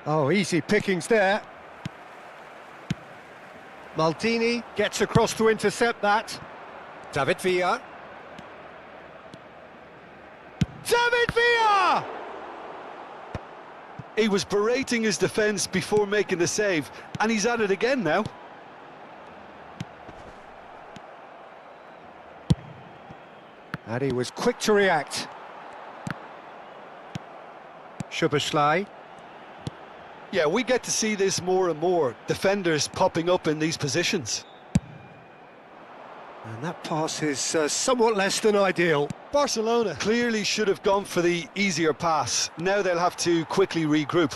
Oh, easy pickings there. Maldini gets across to intercept that. David Villa. David Villa! He was berating his defence before making the save, and he's at it again now. And he was quick to react. Szoboszlai. Yeah, we get to see this more and more. Defenders popping up in these positions. And that pass is somewhat less than ideal. Barcelona clearly should have gone for the easier pass. Now they'll have to quickly regroup.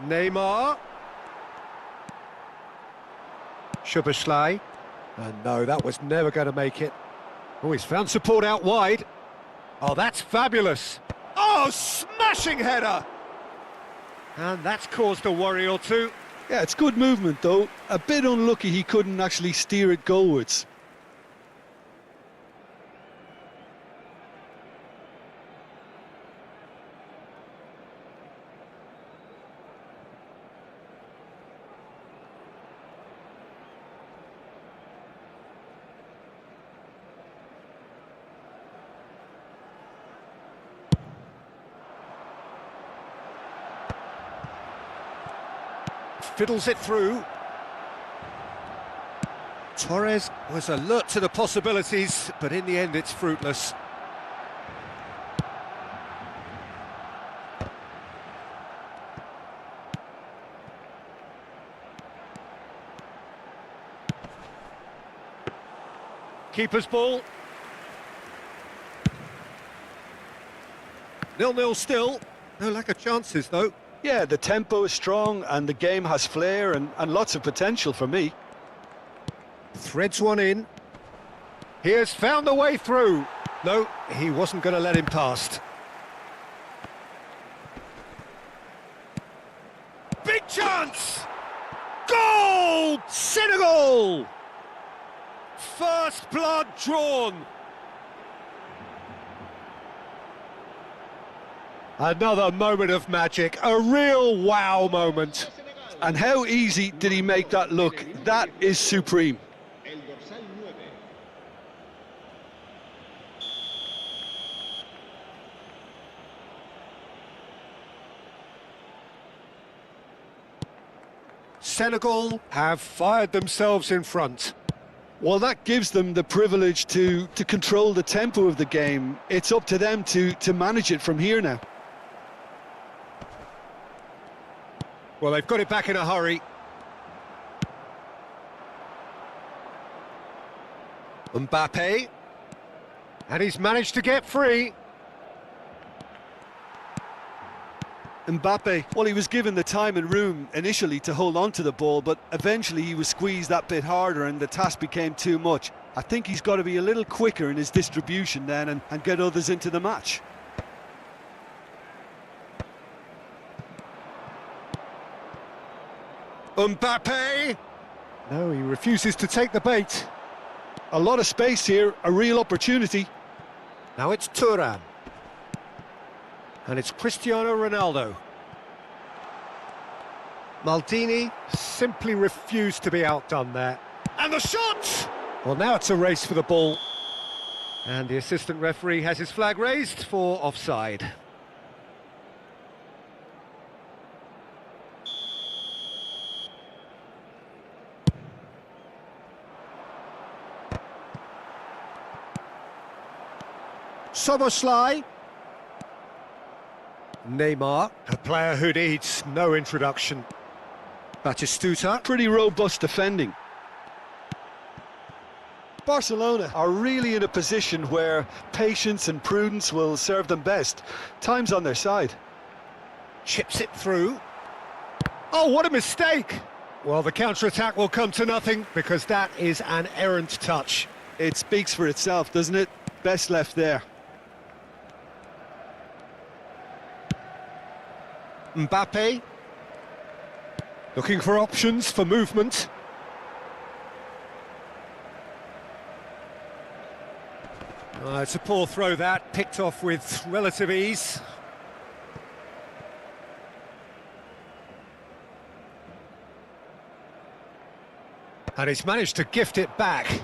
Neymar. Szoboszlai. And no, that was never going to make it. Oh, he's found support out wide. Oh, that's fabulous. Oh, smashing header! And that's caused a worry or two. Yeah, it's good movement, though. A bit unlucky he couldn't actually steer it goalwards. Fiddles it through. Torres was alert to the possibilities, but in the end it's fruitless. Keeper's ball. 0-0 still. No lack of chances though. Yeah, the tempo is strong and the game has flair and lots of potential for me. Threads one in. He has found the way through. No, he wasn't going to let him past. Big chance! Goal! Senegal! First blood drawn. Another moment of magic, a real wow moment. And how easy did he make that look? That is supreme. Senegal have fired themselves in front. Well, that gives them the privilege to control the tempo of the game. It's up to them to manage it from here now. Well, they've got it back in a hurry. Mbappe. And he's managed to get free. Mbappe, well, he was given the time and room initially to hold on to the ball, but eventually he was squeezed that bit harder and the task became too much. I think he's got to be a little quicker in his distribution then and get others into the match. Mbappe! No, he refuses to take the bait. A lot of space here, a real opportunity. Now it's Thuram. And it's Cristiano Ronaldo. Maldini simply refused to be outdone there. And the shot! Well, now it's a race for the ball. And the assistant referee has his flag raised for offside. Soboslai. Neymar, a player who needs no introduction. Batistuta. Pretty robust defending. Barcelona are really in a position where patience and prudence will serve them best. Time's on their side. Chips it through. Oh, what a mistake! Well, the counter-attack will come to nothing because that is an errant touch. It speaks for itself, doesn't it? Best left there. Mbappe, looking for options for movement. It's a poor throw that, picked off with relative ease. And he's managed to gift it back.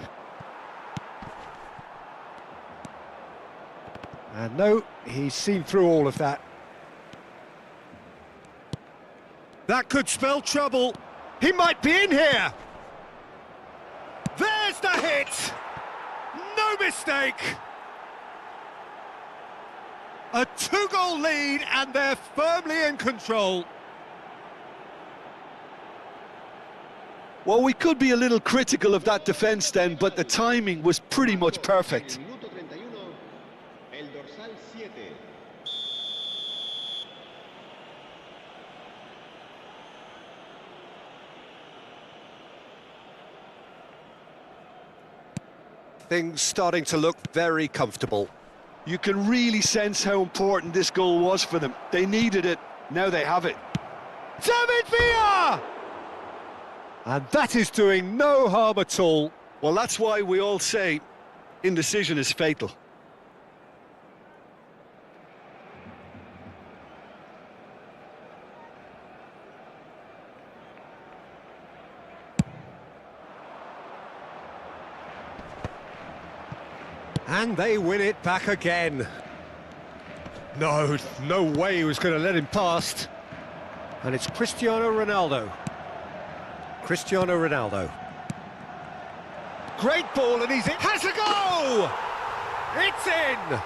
And no, he's seen through all of that. That could spell trouble. He might be in here. There's the hit. No mistake. A 2-goal lead and they're firmly in control. Well, we could be a little critical of that defence then, but the timing was pretty much perfect. Things starting to look very comfortable. You can really sense how important this goal was for them. They needed it, now they have it. David Villa! And that is doing no harm at all. Well, that's why we all say indecision is fatal. And they win it back again. No way he was going to let him past. And it's Cristiano Ronaldo. Cristiano Ronaldo. Great ball and he's in. Has a go! It's in!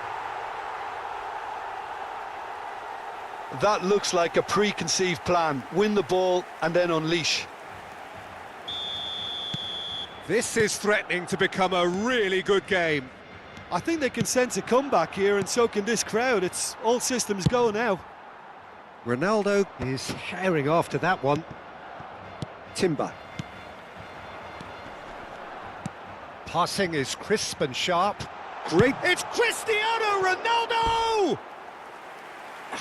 That looks like a preconceived plan. Win the ball and then unleash. This is threatening to become a really good game. I think they can sense a comeback here, and so can this crowd. It's all systems go now. Ronaldo is herring after that one. Timber. Passing is crisp and sharp. Great. It's Cristiano Ronaldo!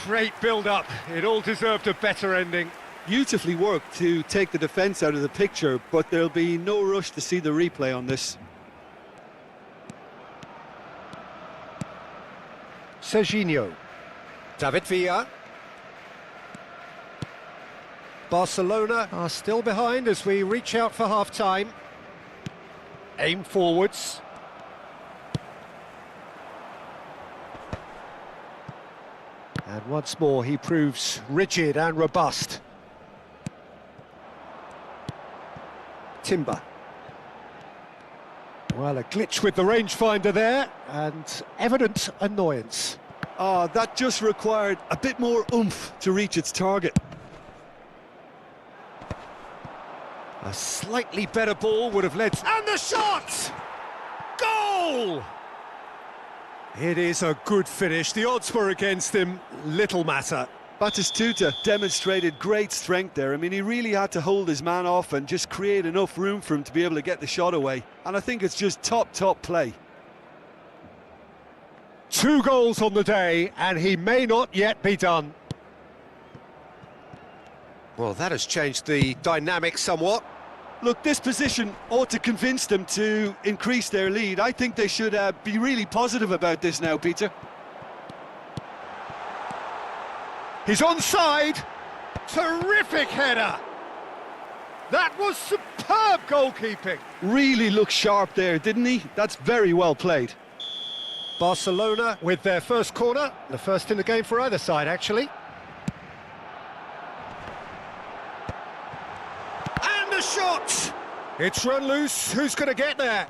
Great build-up. It all deserved a better ending. Beautifully worked to take the defence out of the picture, but there'll be no rush to see the replay on this. Serginho. David Villa. Barcelona are still behind as we reach out for half-time. Aim forwards. And once more he proves rigid and robust. Timber. Well, a glitch with the rangefinder there, and evident annoyance. Oh, that just required a bit more oomph to reach its target. A slightly better ball would have led... And the shot! Goal! It is a good finish. The odds were against him. Little matter. Batistuta demonstrated great strength there. I mean, he really had to hold his man off and just create enough room for him to be able to get the shot away. And I think it's just top play. 2 goals on the day, and he may not yet be done. Well, that has changed the dynamic somewhat. Look, this position ought to convince them to increase their lead. I think they should be really positive about this now, Peter. He's onside. Terrific header. That was superb goalkeeping. Really looked sharp there, didn't he? That's very well played. Barcelona with their first corner. The first in the game for either side, actually. And the shot! It's run loose. Who's going to get there?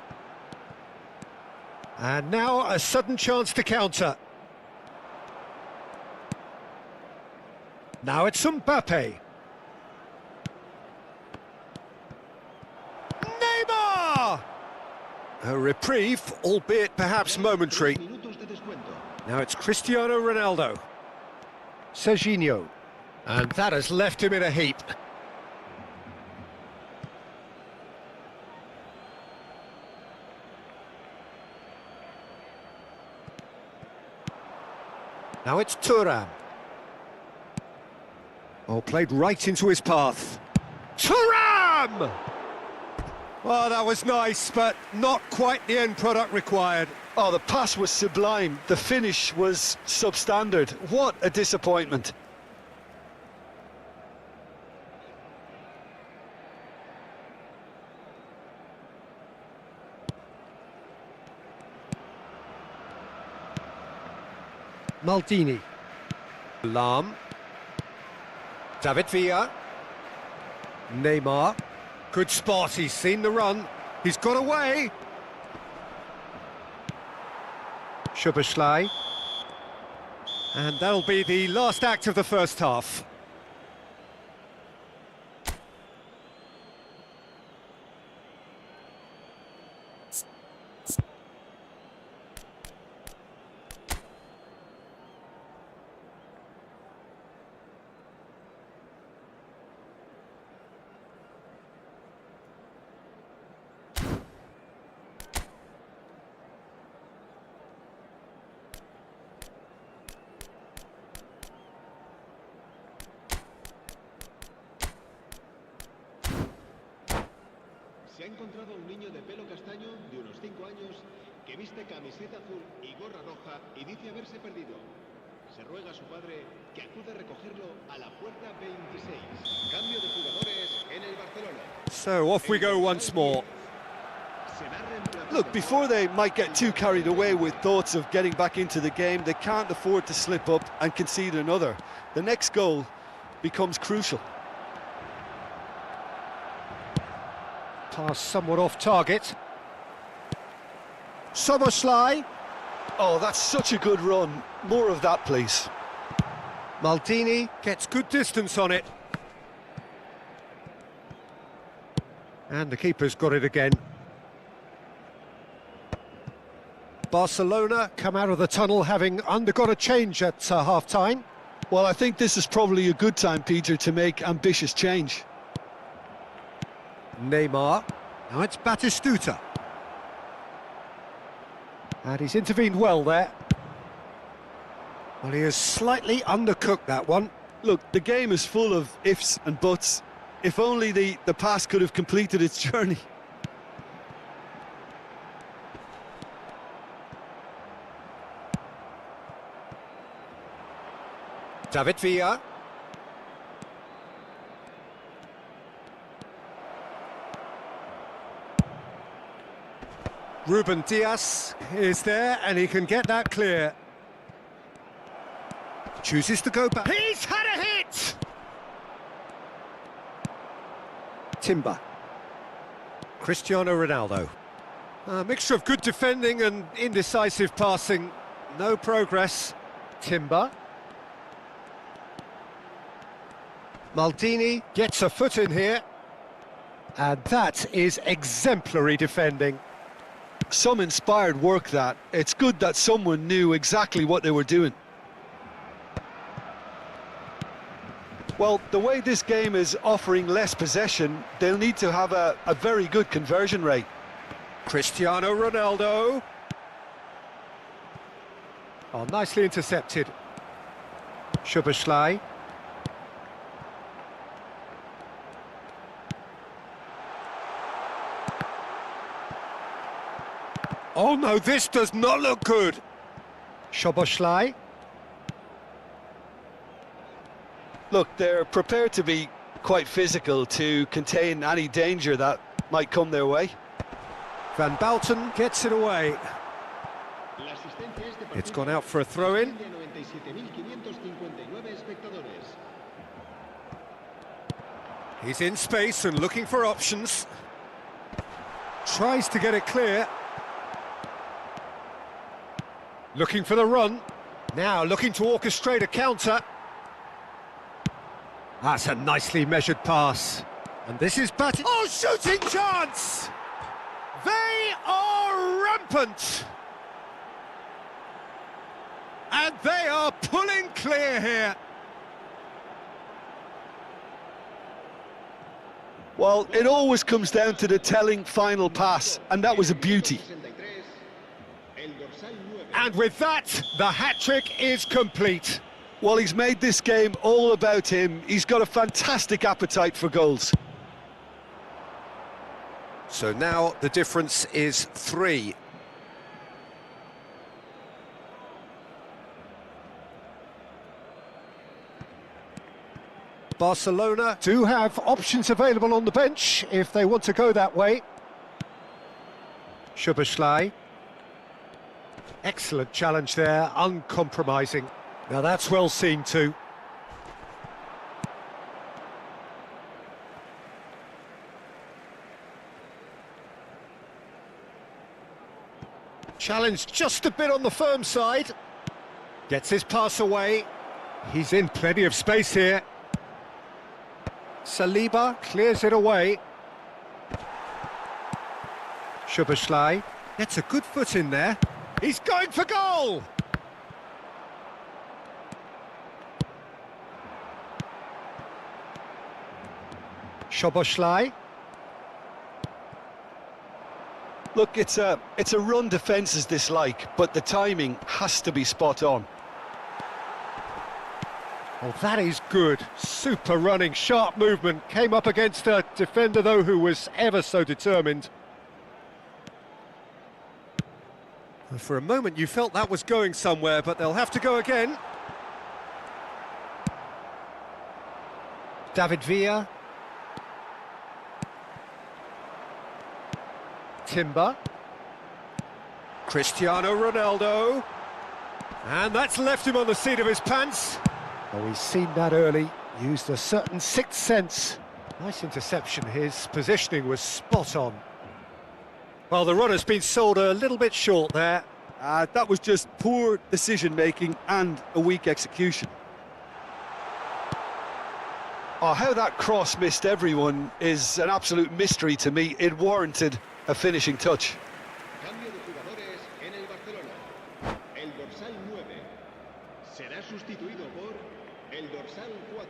And now a sudden chance to counter. Now it's Mbappe. Neymar! A reprieve, albeit perhaps momentary. Now it's Cristiano Ronaldo. Serginho. And that has left him in a heap. Now it's Thuram. Oh, played right into his path. Thuram! Well, that was nice, but not quite the end product required. Oh, the pass was sublime. The finish was substandard. What a disappointment. Maldini. Lam. David Villa. Neymar. Good spot, he's seen the run. He's got away. Szoboszlai. And that'll be the last act of the first half. Se ha encontrado un niño de pelo castaño de unos 5 años que viste camiseta azul y gorra roja y dice haberse perdido. Se ruega a su padre que acude a recogerlo a la puerta 26. Cambio de jugadores en el Barcelona. So off we go once more. Look, before they might get too carried away with thoughts of getting back into the game, they can't afford to slip up and concede another. The next goal becomes crucial. Pass somewhat off target. Szoboszlai. Oh, that's such a good run. More of that, please. Maldini gets good distance on it. And the keeper's got it again. Barcelona come out of the tunnel having undergone a change at half-time. Well, I think this is probably a good time, Peter, to make ambitious change. Neymar. Now it's Batistuta. And he's intervened well there. Well, he has slightly undercooked that one. Look, the game is full of ifs and buts. If only the pass could have completed its journey. David Villa. Ruben Dias is there, and he can get that clear. Chooses to go back. He's had a hit! Timber. Cristiano Ronaldo. A mixture of good defending and indecisive passing. No progress. Timber. Maldini gets a foot in here. And that is exemplary defending. Some inspired work, that. It's good that someone knew exactly what they were doing. Well, the way this game is offering less possession, they'll need to have a very good conversion rate. Cristiano Ronaldo. Oh, nicely intercepted. Szoboszlai. Oh no, this does not look good. Szoboszlai. Look, they're prepared to be quite physical to contain any danger that might come their way. Van Bouten gets it away. It's gone out for a throw-in. He's in space and looking for options. Tries to get it clear. Looking for the run. Now looking to orchestrate a counter. That's a nicely measured pass. And this is batting. Oh, shooting chance! They are rampant! And they are pulling clear here. Well, it always comes down to the telling final pass, and that was a beauty. And with that, the hat-trick is complete. Well, he's made this game all about him. He's got a fantastic appetite for goals. So now the difference is 3. Barcelona do have options available on the bench if they want to go that way. Szoboszlai. Excellent challenge there, uncompromising. Now that's well seen too. Challenge just a bit on the firm side. Gets his pass away. He's in plenty of space here. Saliba clears it away. Szoboszlai gets a good foot in there. He's going for goal! Szoboszlai. Look, it's a run defence's dislike, but the timing has to be spot on. Oh, that is good. Super running, sharp movement. Came up against a defender, though, who was ever so determined. For a moment, you felt that was going somewhere, but they'll have to go again. David Villa. Timber. Cristiano Ronaldo. And that's left him on the seat of his pants. Oh, he's seen that early, used a certain sixth sense. Nice interception, his positioning was spot on. Well, the runner's been sold a little bit short there. That was just poor decision-making and a weak execution. Oh, how that cross missed everyone is an absolute mystery to me. It warranted a finishing touch. Cambio de jugadores en el Barcelona. El dorsal 9 será sustituido por el dorsal 4.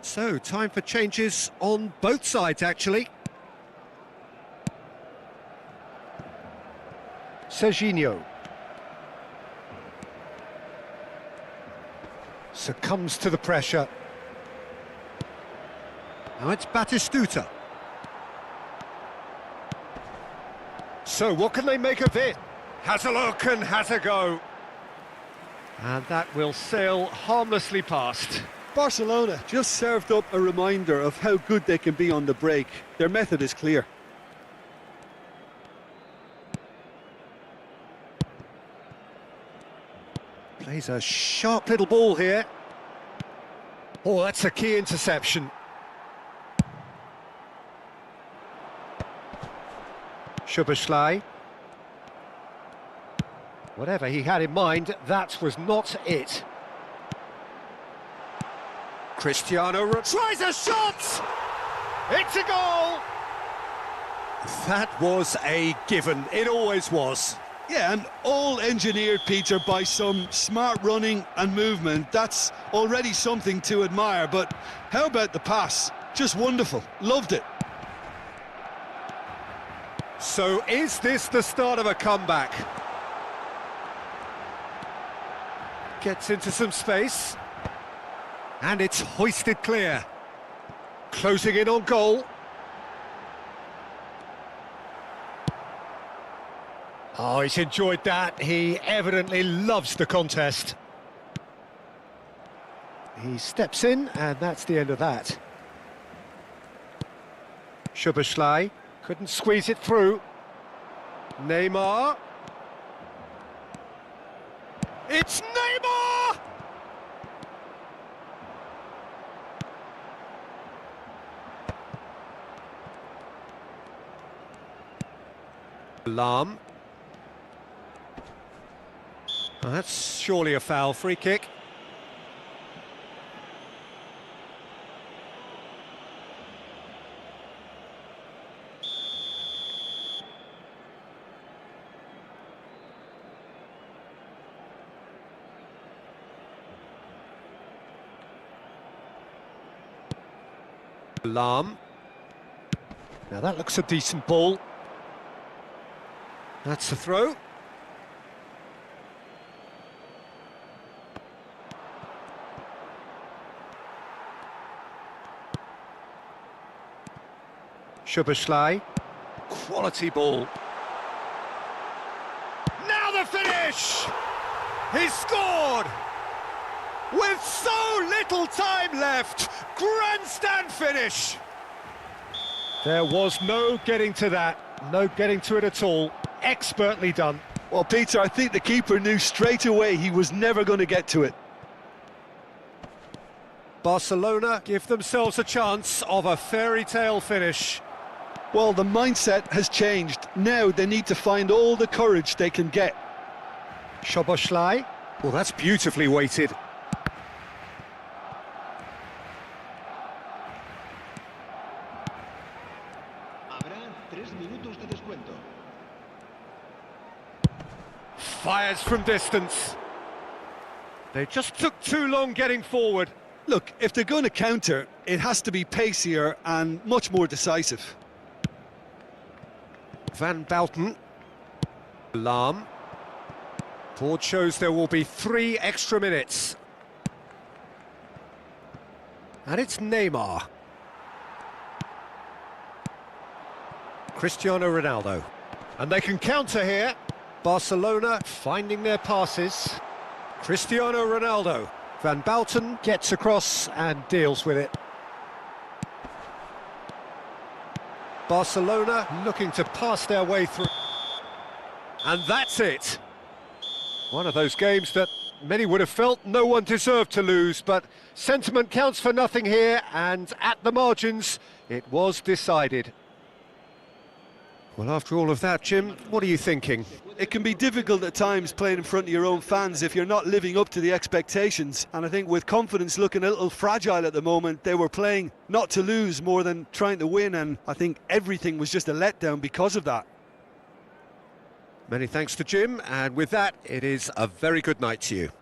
So, time for changes on both sides, actually. Serginho. Succumbs to the pressure. Now it's Batistuta. So what can they make of it? Has a look and has a go. And that will sail harmlessly past. Barcelona just served up a reminder of how good they can be on the break. Their method is clear. Plays a sharp little ball here. Oh, that's a key interception. Szoboszlai. Whatever he had in mind, that was not it. Cristiano tries a shot! It's a goal! That was a given, it always was. Yeah, and all engineered, Peter, by some smart running and movement. That's already something to admire, but how about the pass? Just wonderful, loved it. So is this the start of a comeback? Gets into some space. And it's hoisted clear. Closing in on goal. Oh, he's enjoyed that. He evidently loves the contest. He steps in, and that's the end of that. Szoboszlai couldn't squeeze it through. Neymar. It's Neymar! Alarm. Oh, that's surely a foul. Free kick. Alarm. Now that looks a decent ball. That's the throw. Szoboszlai. Quality ball. Now the finish! He's scored! With so little time left! Grandstand finish! There was no getting to that. No getting to it at all. Expertly done. Well, Peter, I think the keeper knew straight away he was never going to get to it. Barcelona give themselves a chance of a fairy tale finish. Well, the mindset has changed. Now they need to find all the courage they can get. Szoboszlai. Well, that's beautifully weighted. Habrá 3 minutos de descuento. Fires from distance. They just took too long getting forward. Look, if they're going to counter, it has to be pacier and much more decisive. Van Bouten. Alarm. Board shows there will be 3 extra minutes. And it's Neymar. Cristiano Ronaldo. And they can counter here. Barcelona finding their passes. Cristiano Ronaldo. Van Bouten gets across and deals with it. Barcelona looking to pass their way through. And that's it. One of those games that many would have felt no one deserved to lose, but sentiment counts for nothing here, and at the margins, it was decided. Well, after all of that, Jim, what are you thinking? It can be difficult at times playing in front of your own fans if you're not living up to the expectations. And I think with confidence looking a little fragile at the moment, they were playing not to lose more than trying to win. And I think everything was just a letdown because of that. Many thanks to Jim, and with that, it is a very good night to you.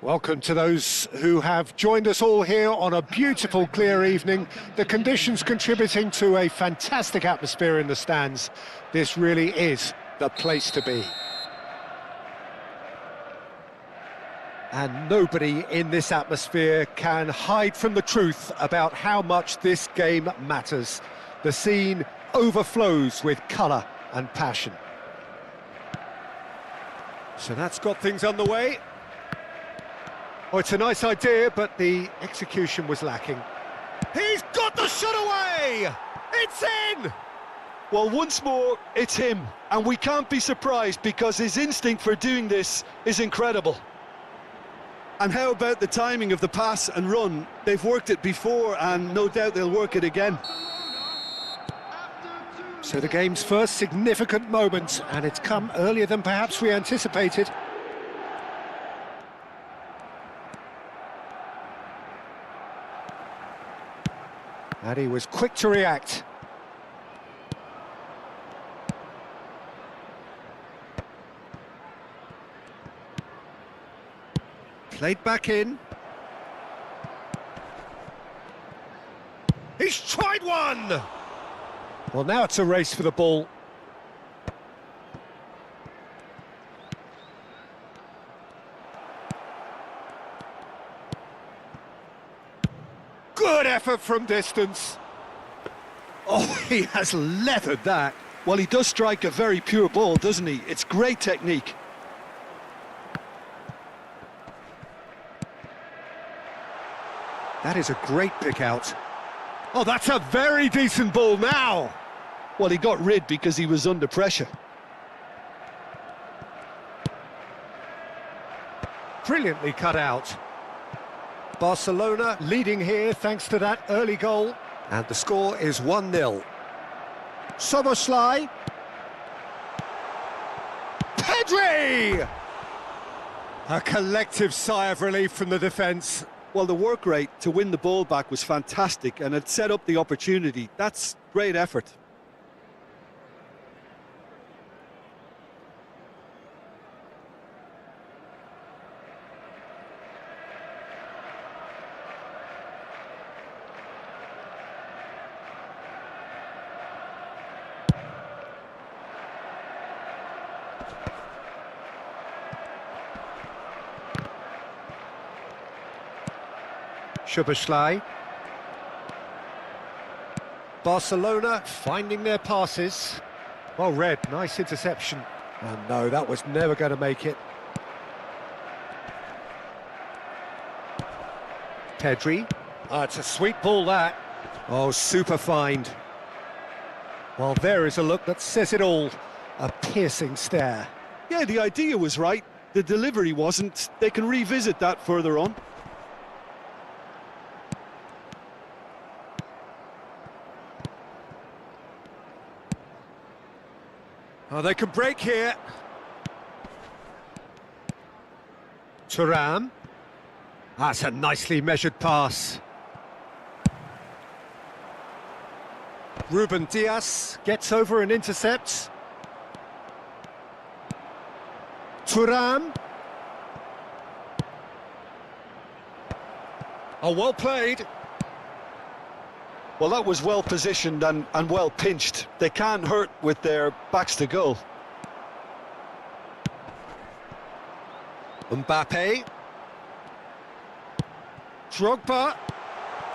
Welcome to those who have joined us all here on a beautiful, clear evening. The conditions contributing to a fantastic atmosphere in the stands. This really is the place to be. And nobody in this atmosphere can hide from the truth about how much this game matters. The scene overflows with colour and passion. So that's got things underway. Oh, it's a nice idea, but the execution was lacking. He's got the shot away! It's in! Well, once more, it's him. And we can't be surprised because his instinct for doing this is incredible. And how about the timing of the pass and run? They've worked it before and no doubt they'll work it again. So the game's first significant moment, and it's come earlier than perhaps we anticipated. And he was quick to react. Played back in. He's tried one! Well, now it's a race for the ball. Good effort from distance. Oh, he has leathered that. Well, he does strike a very pure ball, doesn't he? It's great technique. That is a great pick out. Oh, that's a very decent ball now. Well, he got rid because he was under pressure. Brilliantly cut out. Barcelona leading here thanks to that early goal. And the score is 1-0. Szoboszlai. Pedri! A collective sigh of relief from the defence. Well, the work rate to win the ball back was fantastic, and it set up the opportunity. That's great effort. Szoboszlai. Barcelona finding their passes. Well read, nice interception. And no, that was never going to make it. Pedri. Oh, it's a sweet ball, that. Oh, super find. Well, there is a look that says it all. A piercing stare. Yeah, the idea was right. The delivery wasn't. They can revisit that further on. Oh, they could break here. Thuram. That's a nicely measured pass. Ruben Dias gets over and intercepts. Thuram. Oh, well played. Well, that was well positioned and well pinched. They can't hurt with their backs to goal. Mbappe. Drogba.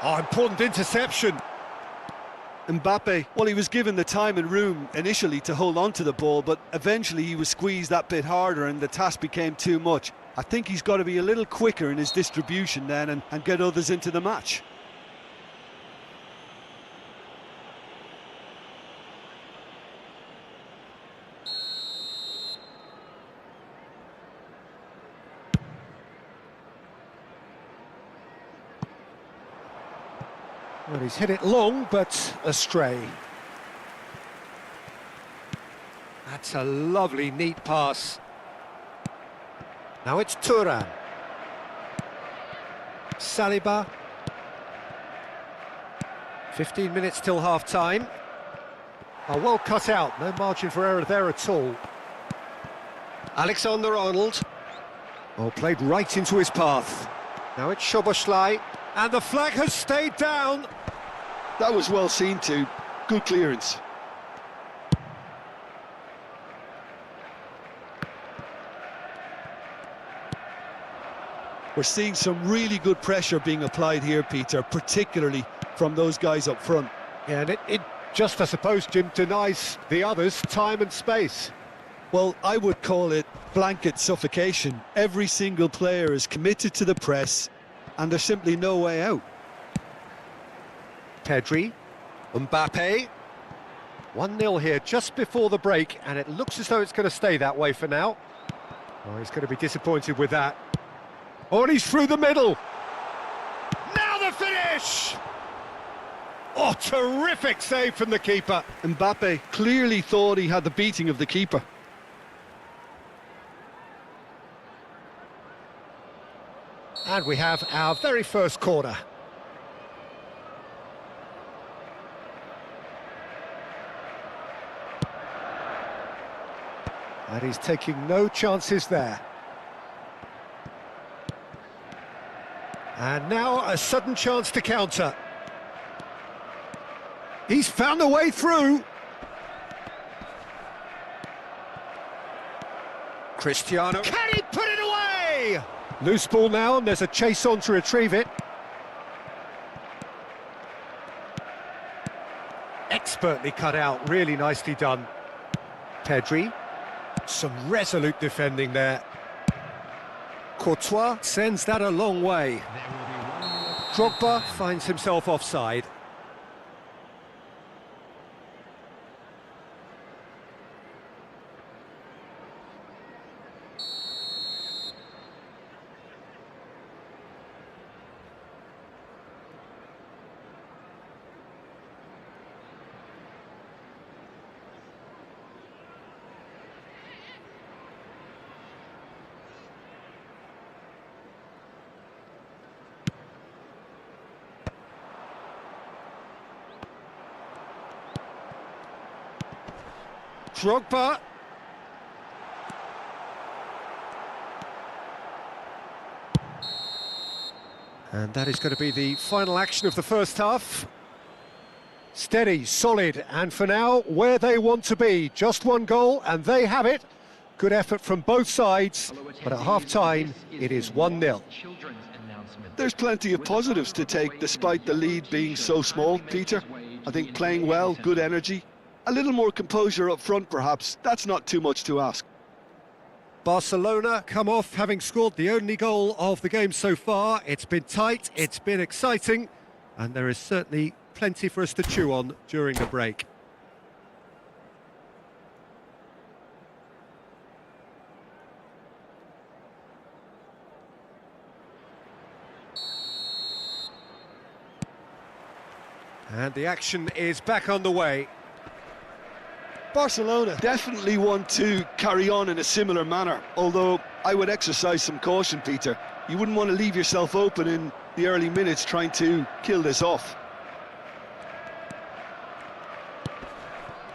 Oh, important interception. Mbappe, well, he was given the time and room initially to hold on to the ball, but eventually he was squeezed that bit harder and the task became too much. I think he's got to be a little quicker in his distribution then and get others into the match. Well, he's hit it long, but astray. That's a lovely, neat pass. Now it's Thuram. Saliba. 15 minutes till half-time. Oh, well cut out, no margin for error there at all. Alexander-Arnold. Oh, played right into his path. Now it's Szoboszlai. And the flag has stayed down. That was well seen too. Good clearance. We're seeing some really good pressure being applied here, Peter, particularly from those guys up front. Yeah, and it just, I suppose, Jim, denies the others time and space. Well, I would call it blanket suffocation. Every single player is committed to the press, and there's simply no way out. Pedri, Mbappe. 1-0 here just before the break, and it looks as though it's going to stay that way for now. Oh, he's going to be disappointed with that. Oh, and he's through the middle. Now the finish! Oh, terrific save from the keeper. Mbappe clearly thought he had the beating of the keeper. And we have our very first corner. And he's taking no chances there. And now a sudden chance to counter. He's found a way through. Cristiano. Can he put it away? Loose ball now, and there's a chase on to retrieve it. Expertly cut out, really nicely done. Pedri. Some resolute defending there. Courtois sends that a long way. Drogba finds himself offside. Drogba. And that is going to be the final action of the first half. Steady, solid, and for now, where they want to be. Just one goal, and they have it. Good effort from both sides, but at half-time, it is 1-0. There's plenty of positives to take, despite the lead being so small, Peter. I think playing well, good energy. A little more composure up front, perhaps. That's not too much to ask. Barcelona come off having scored the only goal of the game so far. It's been tight, it's been exciting, and there is certainly plenty for us to chew on during the break. And the action is back on the way. Barcelona definitely want to carry on in a similar manner, although I would exercise some caution, Peter. You wouldn't want to leave yourself open in the early minutes trying to kill this off.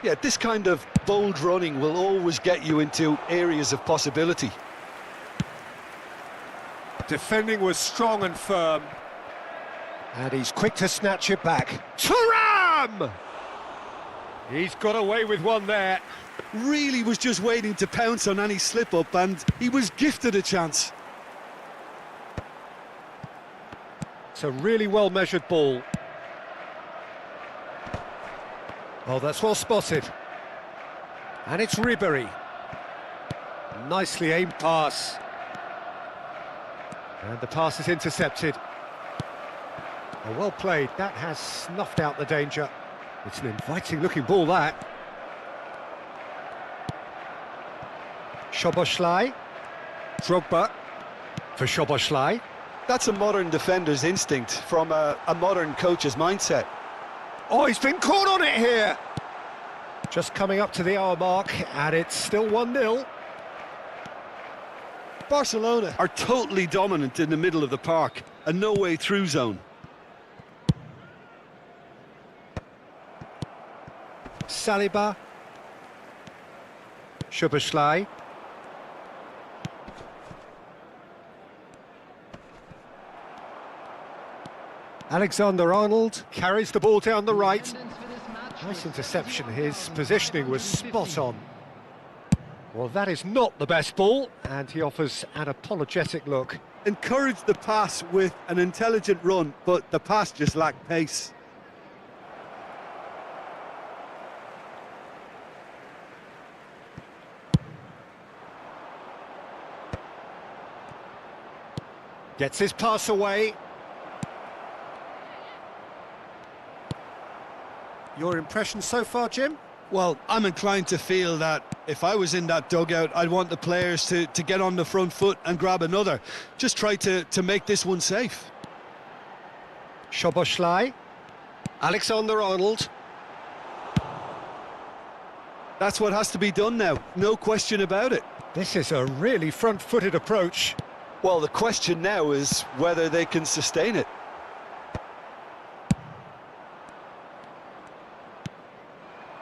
Yeah, this kind of bold running will always get you into areas of possibility. Defending was strong and firm. And he's quick to snatch it back. Thuram! He's got away with one there. Really was just waiting to pounce on any slip-up, and he was gifted a chance. It's a really well-measured ball. Oh, that's well spotted. And it's Ribery. Nicely aimed pass. And the pass is intercepted. Oh, well played. That has snuffed out the danger. It's an inviting-looking ball, that. Szoboszlai. Drogba for Szoboszlai. That's a modern defender's instinct from a modern coach's mindset. Oh, he's been caught on it here. Just coming up to the hour mark, and it's still 1-0. Barcelona are totally dominant in the middle of the park, a no-way-through zone. Saliba. Szoboszlai. Alexander-Arnold carries the ball down the right. Nice interception, his positioning was spot on. Well, that is not the best ball, and he offers an apologetic look. Encouraged the pass with an intelligent run, but the pass just lacked pace. Gets his pass away. Your impression so far, Jim? Well, I'm inclined to feel that if I was in that dugout, I'd want the players to get on the front foot and grab another. Just try to make this one safe. Szoboszlai. Alexander-Arnold. That's what has to be done now, no question about it. This is a really front-footed approach. Well, the question now is whether they can sustain it.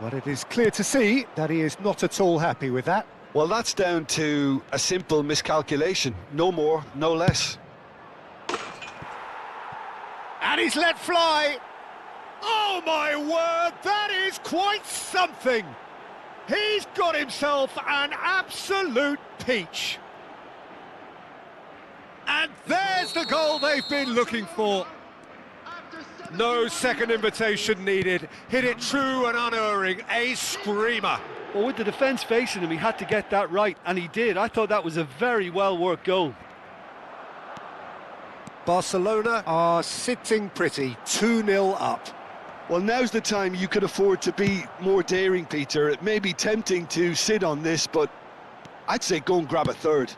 Well, it is clear to see that he is not at all happy with that. Well, that's down to a simple miscalculation. No more, no less. And he's let fly. Oh my word, that is quite something. He's got himself an absolute peach. And there's the goal they've been looking for. No second invitation needed. Hit it true and unerring. A screamer. Well, with the defence facing him, he had to get that right, and he did. I thought that was a very well-worked goal. Barcelona are sitting pretty, 2-0 up. Well, now's the time you could afford to be more daring, Peter. It may be tempting to sit on this, but I'd say go and grab a third.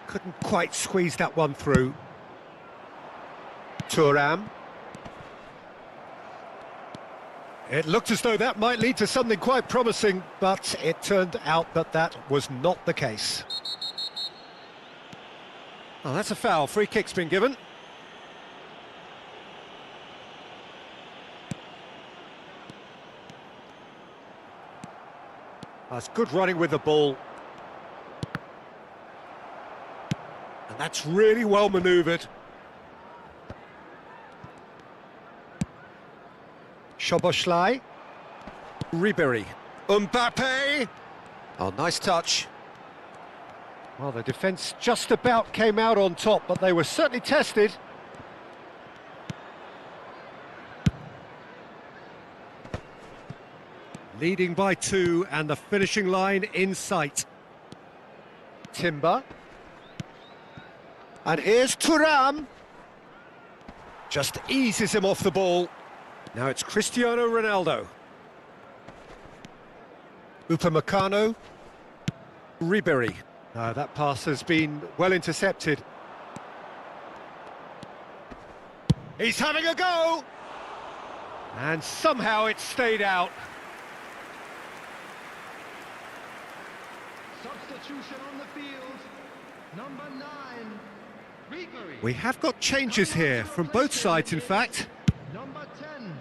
Couldn't quite squeeze that one through. Thuram. It looked as though that might lead to something quite promising, but it turned out that that was not the case. Oh, that's a foul. Free kick's been given. That's good running with the ball. And that's really well manoeuvred. Szoboszlai. Ribéry. Mbappe. Oh, nice touch. Well, the defence just about came out on top, but they were certainly tested. Leading by 2 and the finishing line in sight. Timber. And here's Thuram. Just eases him off the ball. Now it's Cristiano Ronaldo. Upamecano. Ribéry. That pass has been well intercepted. He's having a go! And somehow it stayed out. Substitution on the field. Number 9, Ribéry. We have got changes here, from both sides in fact. Number 10,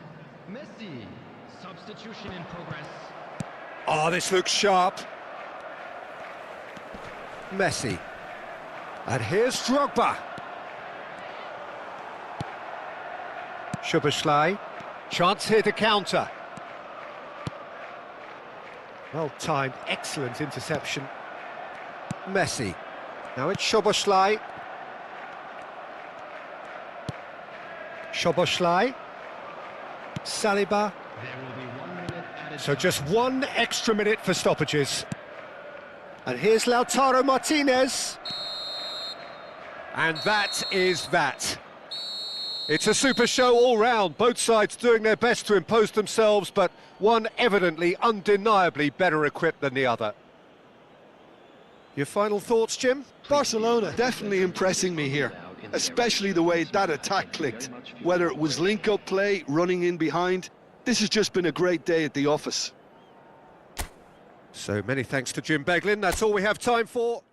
Messi. Substitution in progress. Oh, this looks sharp. Messi. And here's Drogba. Szoboszlai. Chance here to counter. Well timed, excellent interception. Messi. Now it's Szoboszlai. Szoboszlai. Saliba. There will be 1 minute added. So just 1 extra minute for stoppages. And here's Lautaro Martinez. And that is that. It's a super show all round, both sides doing their best to impose themselves, but one evidently, undeniably better equipped than the other. Your final thoughts, Jim? Barcelona definitely impressing me here, especially the way that attack clicked. Whether it was link-up play, running in behind, this has just been a great day at the office. So many thanks to Jim Beglin. That's all we have time for.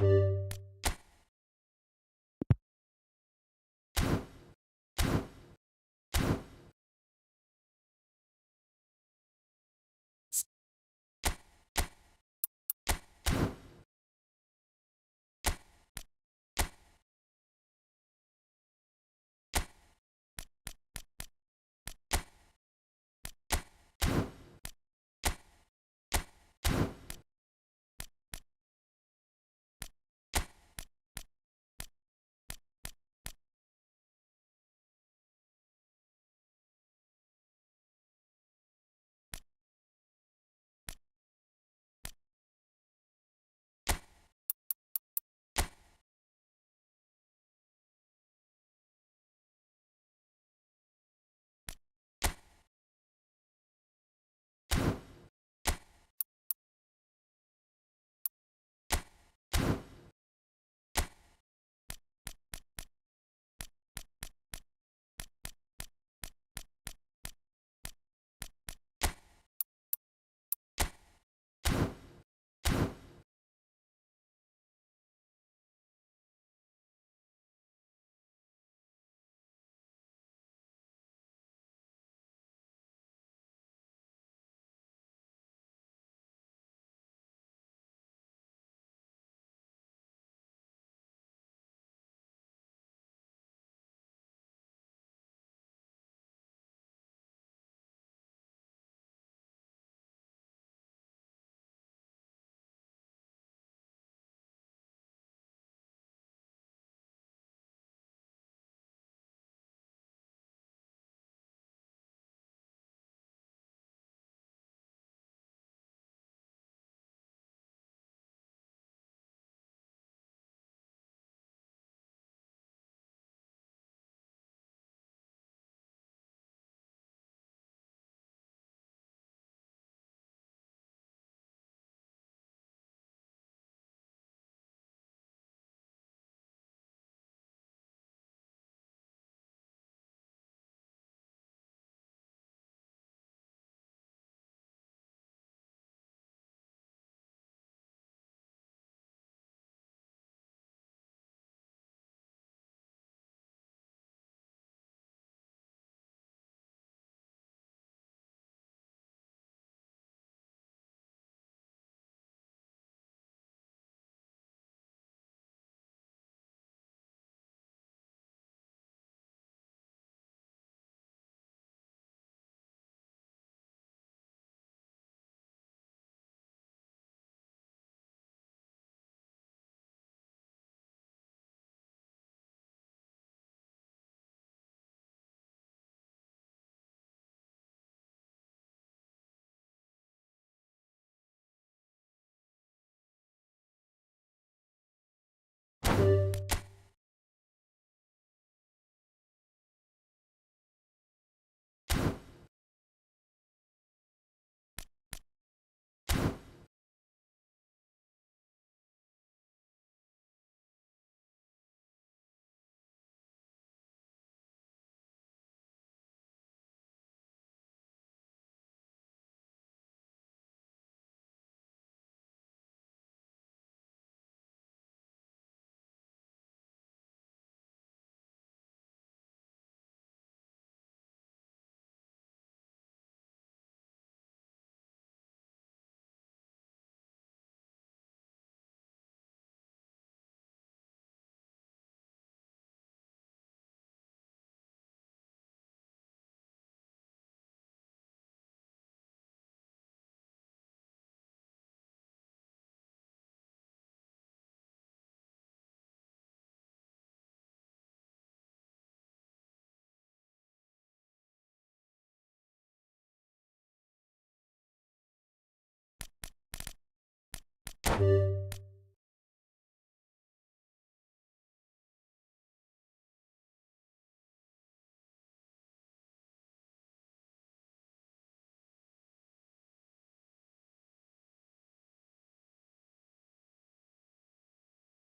you